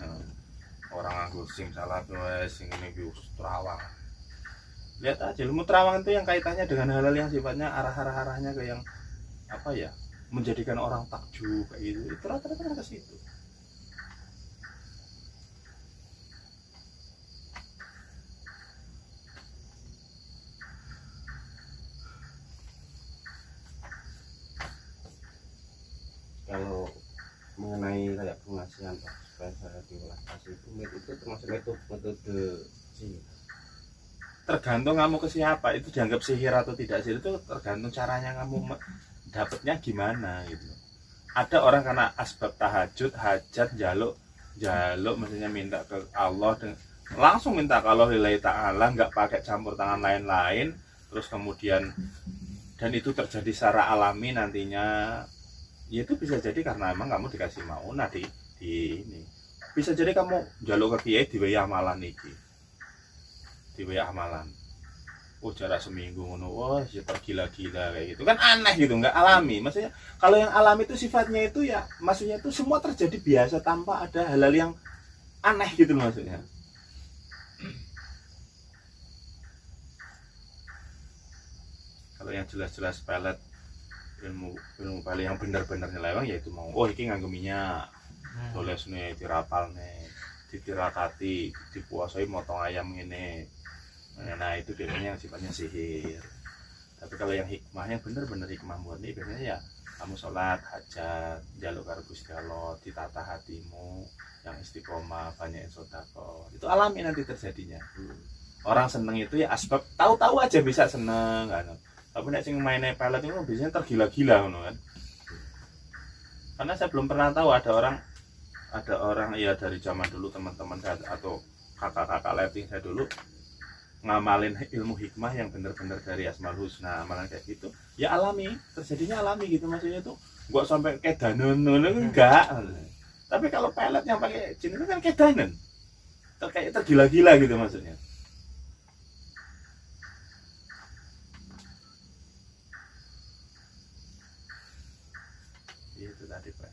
Orang nganggo sing salah tuh, sing ini terawang. Lihat aja ilmu terawang itu yang kaitannya dengan hal-hal yang sifatnya arahnya ke yang apa ya, menjadikan orang takjub kayak gitu. Itu rata-rata ke situ. Kalau mengenai kayak pengasihan Pak, supaya saya diolah kasih itu termasuk metode sih. Tergantung kamu ke siapa, itu dianggap sihir atau tidak sihir itu tergantung caranya kamu dapatnya gimana gitu. Ada orang karena asbab tahajud, hajat, jaluk maksudnya minta ke Allah langsung minta ke Allah lillahi ta'ala, nggak pakai campur tangan lain-lain, terus kemudian dan itu terjadi secara alami nantinya. Ya itu bisa jadi karena emang kamu dikasih maunah di ini. Bisa jadi kamu jaluk ke kiai diwehi amalan iki. Diwehi amalan. Oh jarak seminggu ngono. Oh ya tergila-gila kayak gitu. Kan aneh gitu, nggak alami. Maksudnya kalau yang alami itu sifatnya itu ya maksudnya itu semua terjadi biasa tanpa ada hal-hal yang aneh gitu maksudnya. Kalau yang jelas-jelas pelet ilmu paling yang benar-benar nyeleweng yaitu mau iki nganggo minyak tulis nih dirapal nih ditirakati dipuasai motong ayam ini. Nah itu biasanya yang sifatnya sihir. Tapi kalau yang hikmah, yang bener-bener hikmah murni, biasanya ya kamu sholat, hajat, jaluk karo Gusti Allah, ditata hatimu, yang istiqomah, banyak yang sedekah. Itu alami nanti terjadinya. Orang seneng itu ya asbab, tahu-tahu aja bisa seneng kan. Tapi nek sing maine pelet itu biasanya tergila-gila ngono kan. Karena saya belum pernah tahu ada orang ya dari zaman dulu teman-teman saya atau kakak-kakak letting saya dulu ngamalin ilmu hikmah yang benar-benar dari Asmaul Husna, amalan kayak gitu ya alami, terjadinya alami gitu, maksudnya itu gak sampai kedanan enggak. Tapi kalau pelet yang pakai jin itu kan kedanan, kayak tergila-gila gitu maksudnya. Itu tadi Pak,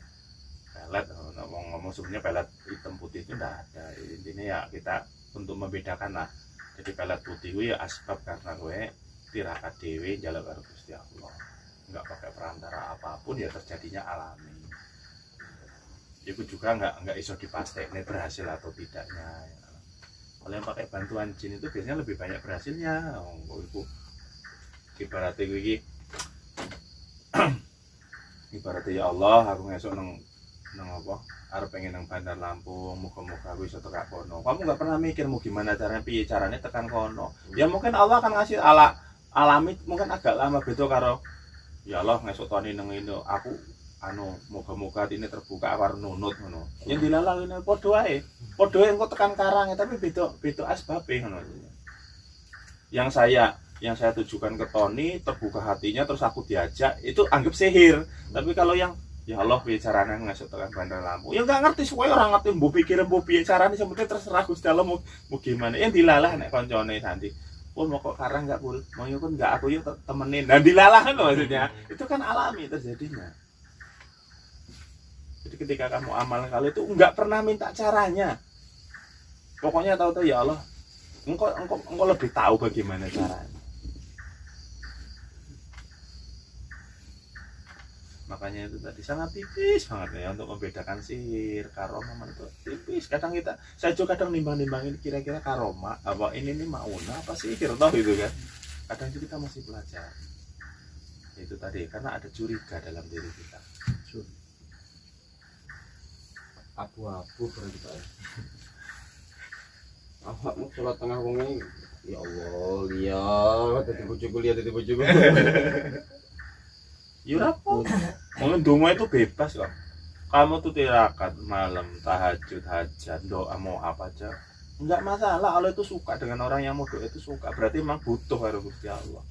pelet ngomong sebenarnya pelet hitam putih itu enggak ada, intinya ya kita untuk membedakan lah. Jadi pelet putih gue ya asbab karena gue tirakat dewe njaluk karo Gusti Allah, nggak pakai perantara apapun ya terjadinya alami. Itu juga nggak iso dipastekne berhasil atau tidaknya ya. Kalau yang pakai bantuan jin itu biasanya lebih banyak berhasilnya. Itu ibaratnya gue ibaratnya ya Allah aku ngesuk nang apa arep pengen nang Bandar Lampung, muga-muga aku iso tekan kono. Kamu nggak pernah mikir mau gimana caranya tekan kono. Ya mungkin Allah akan ngasih alami mungkin agak lama beda karo ya Allah ngesuk toni nang ini aku muga-muga ini terbuka war nunut ngono. Yang dilalang ini padha wae. Padha wae engko tekan karang tapi beda asbabe ngono. Yang saya tujukan ke Tony terbuka hatinya terus aku diajak itu anggap sihir. Tapi kalau yang ya Allah piye carane ngasuk tekan Bandar Lampung. Ya enggak ngerti supaya orang ngerti mbok pikir mbok piye carane sebenarnya terserah Gusti Allah mau gimana. Yang dilalah nek koncone nanti. Pun mau kok karang enggak pul. Mau yo pun enggak aku yo temenin. Nah dilalah kan maksudnya. Itu kan alami terjadinya. Jadi ketika kamu amal kali itu enggak pernah minta caranya. Pokoknya tahu-tahu ya Allah. Engkau lebih tahu bagaimana caranya. Makanya itu tadi sangat tipis banget ya untuk membedakan sihir, karomah itu tipis. Kadang saya juga kadang nimbang-nimbangin kira-kira karomah apa ini mauna apa sihir toh gitu kan. Kadang itu kita masih belajar. Itu tadi karena ada curiga dalam diri kita. Abu-abu berarti Pak. Awakmu sholat tengah wengi ya Allah lihat dadi bojoku. Ya rapo. Mungkin donga itu bebas kok. Kamu tuh tirakat malam, tahajud, hajat, doa mau apa aja. Enggak masalah, Allah itu suka dengan orang yang mau doa itu suka. Berarti memang butuh karo Gusti Allah.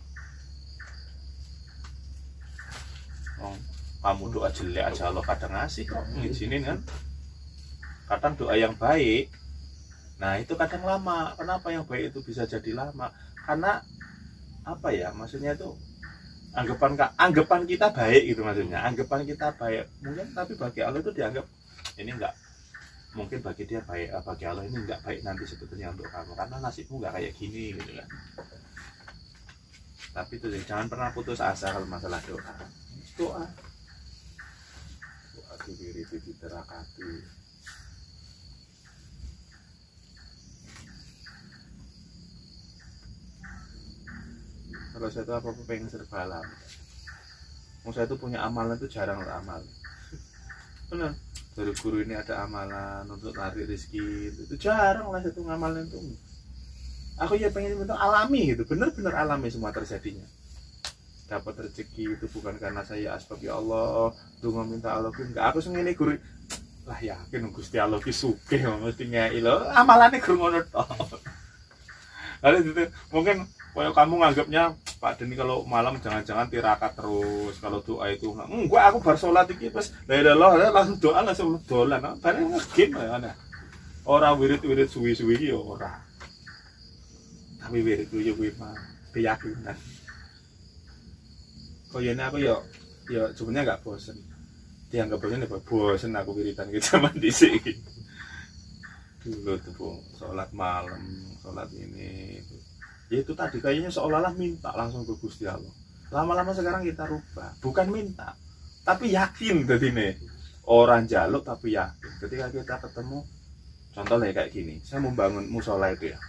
Kamu doa jelek aja Allah kadang ngasih kok ngizinin kan. Kadang doa yang baik. Nah, itu kadang lama. Kenapa yang baik itu bisa jadi lama? Karena apa ya? Maksudnya itu anggapan kita baik gitu maksudnya. Anggapan kita baik mungkin tapi bagi Allah itu dianggap ini enggak mungkin bagi dia baik, bagi Allah ini enggak baik nanti sebetulnya untuk kamu karena nasibmu enggak kayak gini gitu kan. Tapi itu jangan pernah putus asa kalau masalah doa. Doa diri diterakati. Kalau saya itu apa-apa pengen serba alam. Saya itu punya amalan itu jarang amal. Benar. Dari guru ini ada amalan untuk tarik rezeki itu jarang lah itu ngamalin itu. Aku ya pengen bentuk alami gitu, benar-benar alami semua terjadinya. Dapat rezeki itu bukan karena saya asbab ya Allah, donga minta Allah ki enggak aku sing ngene guru. Lah yakin Gusti Allah ki sugih mesti ngei lho, amalane guru ngono tok. Lalu itu mungkin kayak kamu nganggapnya Pak Deni kalau malam jangan-jangan tirakat terus kalau doa itu enggak aku bar sholat iki pas la ilaha langsung doa langsung dolan bareng ngegim ana ora wirid-wirid suwi-suwi iki ya ora tapi wirid yo kuwi mah keyakinan koyene aku ya sebenarnya enggak bosen dianggap bosen aku wiridan ke zaman dhisik iki dulu tuh sholat malam sholat ini ya itu tadi kayaknya seolah-olah minta langsung ke Gusti Allah. Lama-lama sekarang kita rubah, bukan minta, tapi yakin tadi nih orang jaluk tapi yakin. Ketika kita ketemu, contohnya kayak gini, saya mau bangun musola itu ya,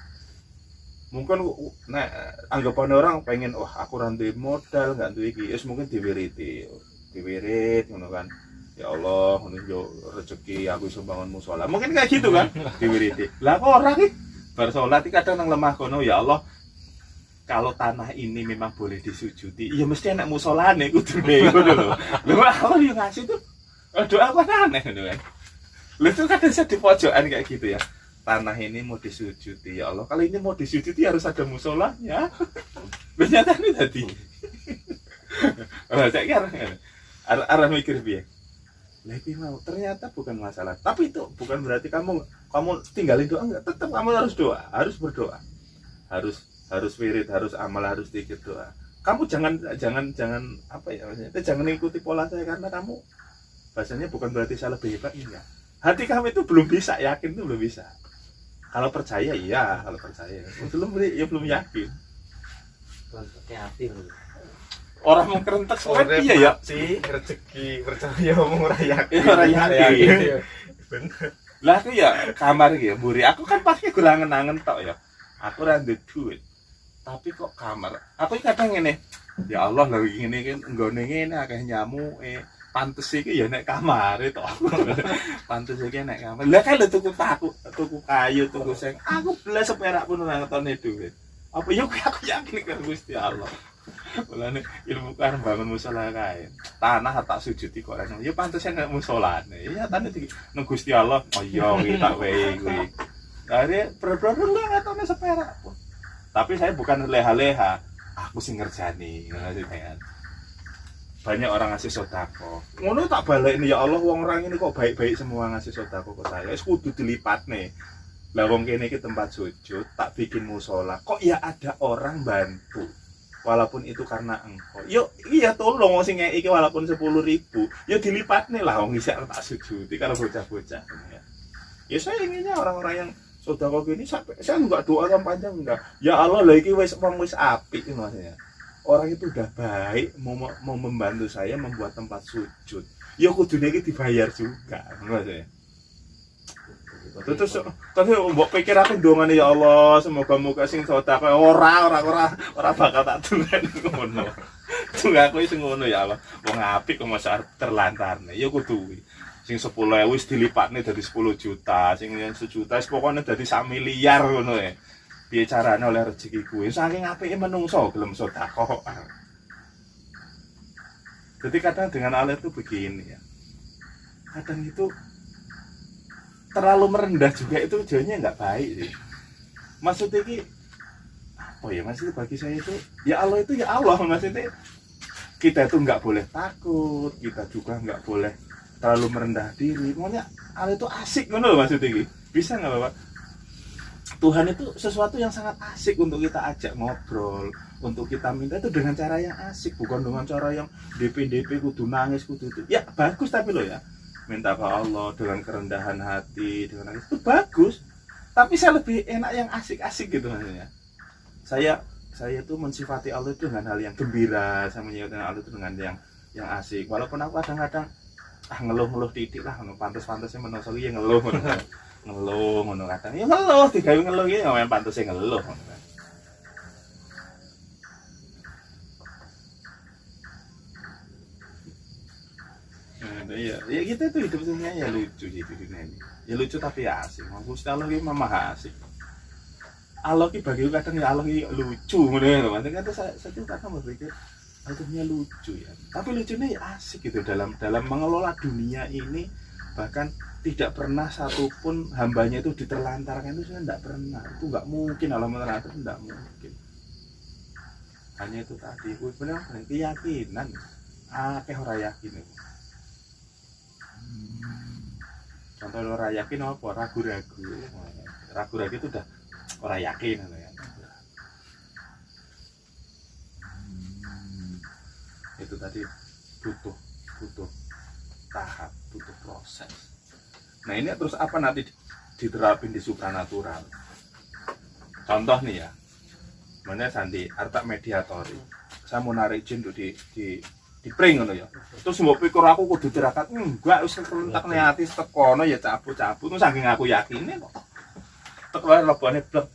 Mungkin nek anggapan orang pengen wah aku ora duwe modal, enggak duwe iki, wis mungkin diwirit ngono kan. Ya Allah, ngono yo rezeki aku iso bangun musala. Mungkin kayak gitu kan, diwiriti. Lah kok ora iki bar salat iki kadang nang lemah kono ya Allah. Kalau tanah ini memang boleh disujudi, ya mesti enak musolane kudune ngono lho. Lha Allah yo ngasih tuh doa aku aneh ngono kan. Lha itu kadang saya di pojokan kayak gitu ya. Tanah ini mau disujudi ya Allah. Kalau ini mau disujudi harus ada musolanya. Ternyata ini tadi. Saya kira arah mikir piye. Lebih mau ternyata bukan masalah. Tapi itu bukan berarti kamu tinggalin doa enggak. Tetap kamu harus doa, harus berdoa. Harus wirid, harus amal, harus dikit doa. Kamu jangan apa ya maksudnya? Jangan ikuti pola saya karena kamu bahasanya bukan berarti saya lebih hebat enggak. Hati kamu itu belum bisa, yakin itu belum bisa. Kalau percaya iya, kalau percaya. Belum yakin. Pakai hati loh. Orang mau kerentek soalnya iya ya sih rezeki percaya omong ora yakin. Ora yakin. Bener. Lah aku ya kamar iki ya, mburi. Aku kan pasti gulangen-angen tok ya. Aku ora ndek duit. Tapi kok kamar. Aku kadang ngene. Ya Allah lho ngene iki nggone ngene akeh nyamuke. Pantes iki ya nek kamar tok. Pantes iki nek kamar. Lah kan lho tuku kayu, tuku sing aku belas seperak pun ora ngetone duit. Apa yo aku yakin karo Gusti Allah. Mulane ilmu kan bangun musala kae. Tanah tak sujudi kok ora. Ya pantes nek musolane. Ya tane iki nang Gusti Allah. Oh iya iki tak wae kuwi. Are pro-pro lu ngetone seperak pun. Tapi saya bukan leha-leha. Aku sing ngerjani, ngono kan. Banyak orang ngasih sodako. Ngono tak balekne ya Allah wong orang ini kok baik-baik semua ngasih sodako ke saya. Wis kudu dilipatne. Lah wong kene iki tempat sujud, tak bikin musola. Kok ya ada orang bantu. Walaupun itu karena engkau. Yo iya tolong wong sing iki walaupun 10.000, yo dilipatne lah wong isek tak sujudi karo bocah-bocah. Ya saya inginnya orang-orang yang sodako gini sampai saya enggak doa yang panjang enggak. Ya Allah lah iki wis apik maksudnya. Orang itu udah baik mau membantu saya membuat tempat sujud. Ya kudune iki dibayar juga, maksudnya. Terus mbok pikir aku ndongane ya Allah, semoga-moga sing sedekah ora bakal tak tulen ngono. Tunggu sing ngono ya Allah. Wong apik kok masa terlantarne. Ya kudu kuwi. Sing 10.000 wis dilipatne dadi 10 juta, sing 1 juta wis pokoknya dadi 1 miliar ngono ya. Piye carane oleh rezeki kuwi saking apike menungso gelem sedekah. Jadi kadang dengan Allah itu begini ya. Kadang itu terlalu merendah juga itu jadinya nggak baik sih. Maksudnya ini apa ya? Maksudnya bagi saya itu ya Allah itu ya Allah. Maksudnya kita itu nggak boleh takut, kita juga nggak boleh terlalu merendah diri. Pokoknya Allah itu asik ngono loh maksudnya ini. Bisa nggak Bapak? Tuhan itu sesuatu yang sangat asik untuk kita ajak ngobrol, untuk kita minta itu dengan cara yang asik, bukan dengan cara yang DP kudu nangis kudu itu. Ya bagus tapi loh ya. Minta ke Allah dengan kerendahan hati, dengan nangis itu bagus. Tapi saya lebih enak yang asik-asik gitu maksudnya. Saya tuh mensifati Allah itu dengan hal yang gembira, saya menyifati Allah itu dengan yang asik. Walaupun aku kadang-kadang ngeluh-ngeluh titik lah, pantas-pantasnya menungso iki ngeluh ngono kadang. Ya ngeluh, digawe ngeluh iki ya pantese ngeluh ngono. Ya kita itu hidup sebenarnya ya lucu di dunia ini. Ya lucu tapi ya asik. Gusti Allah iki memang asik. Allah ki bagi kadang ya Allah ki lucu ngono ya. Makanya saya tuh kadang berpikir akhirnya lucu ya. Tapi lucunya ya asik gitu dalam mengelola dunia ini, bahkan tidak pernah satupun hambanya itu diterlantarkan itu saya tidak pernah. Itu nggak mungkin Allah menerlantar, tidak mungkin. Hanya itu tadi, benar keyakinan. Akeh ora yakin itu. Contoh ora yakin apa? Ragu-ragu. Ragu-ragu itu udah ora yakin ya. Itu tadi butuh tahap, butuh proses. Nah ini terus apa nanti diterapin di supranatural? Contoh nih ya, mana Sandi arta mediatori. Saya mau narik jin tuh di pring ngono ya. Terus mbok pikir aku kudu tirakat, enggak wis kerentak niati tekono ya cabut-cabut. Saking aku yakine kok. Tek wae lebone blek.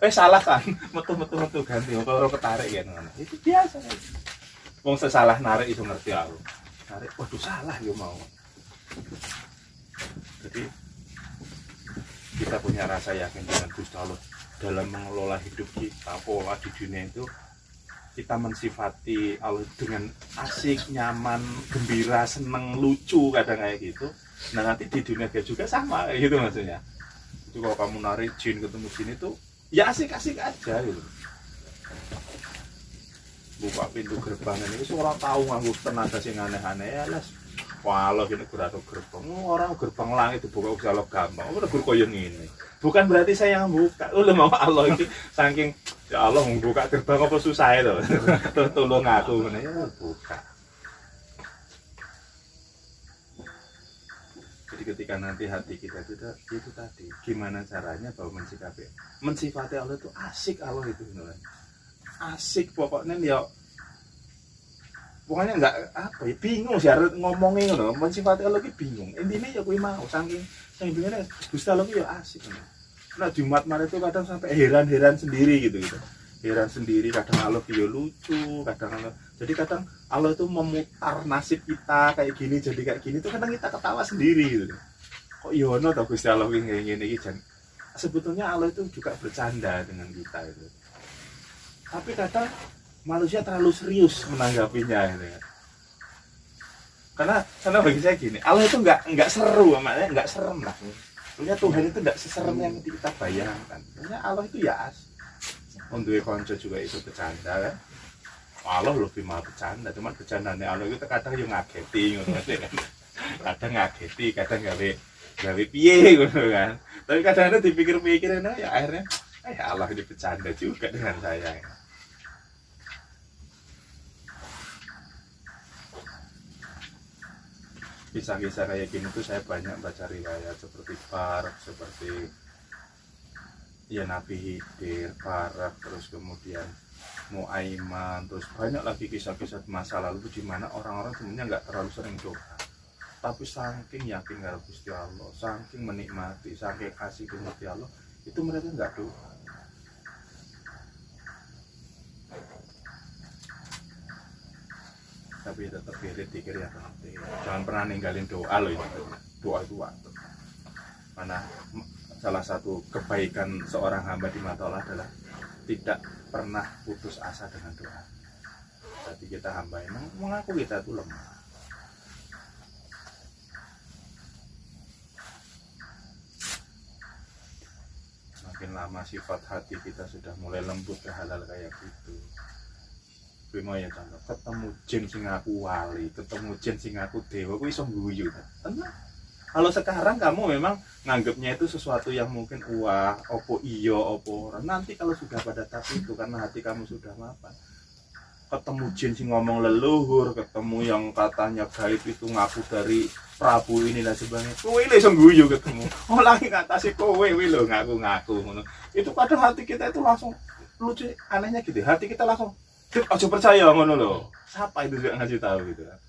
Salah kan. Metu ganti kalau ketarik ya ngono. Itu biasa. Wong sesalah narik iso ngerti aku. Narik waduh salah yo mau. Jadi kita punya rasa yakin dengan Gusti Allah dalam mengelola hidup kita, pola di dunia itu kita mensifati Allah dengan asik, nyaman, gembira, seneng, lucu kadang kayak gitu. Nah nanti di dunia dia juga sama kayak gitu maksudnya. Itu kalau kamu narik jin ketemu jin itu ya asik-asik aja gitu. Buka pintu gerbang ini orang tahu nganggo tenaga sing aneh-aneh ya les. Walau ini gerado gerbang, orang gerbang langit dibuka usaha gampang, udah koyo ngene. Bukan berarti saya yang buka, lu mau Allah itu saking ya Allah membuka gerbang apa susah itu, tolong aku mana ya buka. Jadi ketika nanti hati kita itu tadi, gimana caranya bahwa mensifati Allah itu asik Allah itu beneran, asik pokoknya ya. Pokoknya enggak apa ya bingung sih harus ngomongin ngono mensifati Allah ki bingung intinya ya kuwi mau saking bingungnya Gusti Allah ki ya asik ngono. Nah Jumat malam itu kadang sampai heran sendiri gitu heran sendiri kadang Allah ya lucu kadang Allah jadi kadang Allah itu memutar nasib kita kayak gini jadi kayak gini tuh kadang kita ketawa sendiri gitu kok iya ono to Gusti Allah ki kayak gini iki sebetulnya Allah itu juga bercanda dengan kita itu tapi kadang manusia terlalu serius menanggapinya gitu ya. Karena bagi saya gini, Allah itu enggak seru, makanya enggak serem lah. Punya Tuhan itu enggak seserem yang kita bayangkan. Punya Allah itu ya as. Untuk konco juga itu bercanda kan. Allah lebih mau bercanda, cuma bercandanya Allah itu kadang yang ngageti ngono kan. Kadang ngageti, kadang gawe piye gitu kan. Tapi kadang-kadang dipikir-pikirin ya akhirnya Allah ini bercanda juga dengan saya. Kisah-kisah kayak gini tuh saya banyak baca riwayat seperti Barak, seperti ya Nabi Khidir, Barak, terus kemudian Muaiman, terus banyak lagi kisah-kisah masa lalu di mana orang-orang sebenarnya nggak terlalu sering doa, tapi saking yakin dengan Gusti Allah, saking menikmati, saking kasih ke Gusti Allah, itu mereka nggak doa. Tapi tetap dikir ya penting. Jangan pernah ninggalin doa loh itu. Doa itu waktu. Mana salah satu kebaikan seorang hamba di mata Allah adalah tidak pernah putus asa dengan doa. Jadi kita hamba yang mengaku kita itu lemah. Makin lama sifat hati kita sudah mulai lembut ke hal-hal kayak gitu. Primo ya contoh, ketemu jin sing aku wali, ketemu jin sing aku dewa, aku iso guyu kan? Kalau sekarang kamu memang nganggapnya itu sesuatu yang mungkin wah, opo iyo, opo orang. Nanti kalau sudah pada tahap itu karena hati kamu sudah mapan, ketemu jin sing ngomong leluhur, ketemu yang katanya gaib itu ngaku dari Prabu ini dan sebagainya. Kowe iso guyu ketemu. Oh lagi ngatasi kowe lho ngaku-ngaku ngono. Itu kadang hati kita itu langsung lucu anehnya gitu. Hati kita langsung ojo percaya ngono lho. Siapa itu juga ngasih tahu gitu kan.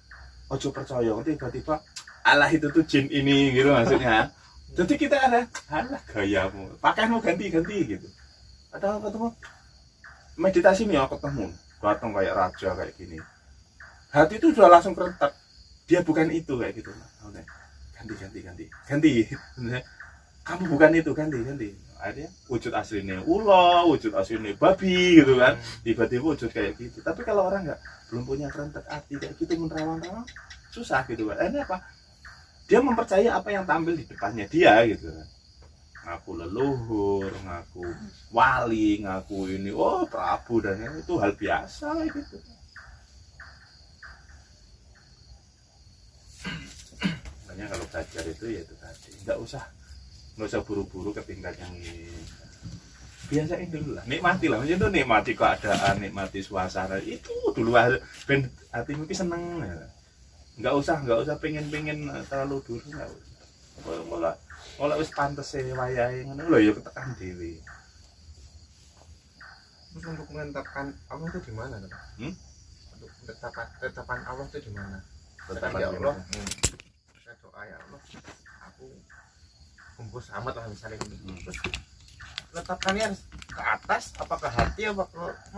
Ojo percaya tiba-tiba Allah itu tuh jin ini gitu maksudnya. Jadi kita ada alah gayamu. Pakaianmu ganti-ganti gitu. Ada ketemu meditasi nih ketemu. Datang kayak raja kayak gini. Hati itu sudah langsung kerentak. Dia bukan itu kayak gitu. Ganti. Kamu bukan itu, ganti. Akhirnya wujud aslinya ulo, wujud aslinya babi gitu kan, tiba-tiba wujud kayak gitu. Tapi kalau orang belum punya kerentak hati kayak gitu menerawang-rawang susah gitu kan. Ini apa? Dia mempercaya apa yang tampil di depannya dia gitu kan. Ngaku leluhur, ngaku wali, ngaku ini Prabu dan itu hal biasa gitu. Makanya kalau belajar itu ya itu tadi, nggak usah buru-buru ke tingkat yang ini. Biasain dulu lah, nikmati lah, maksudnya itu nikmati keadaan, nikmati suasana itu dulu ben hatimu ki seneng ya. Nggak usah pengen terlalu dulu, nggak usah. Kalau wis pantes wayahe ngono lho ya ketekan dhewe. Terus untuk menetapkan Allah itu di mana, Pak? Untuk ketetapan Allah itu di mana? Ketetapan ya Allah. Saya doa ya Allah, aku kumpul amat lah misalnya gitu. Terus letakkannya harus ke atas apa ke hati apa ke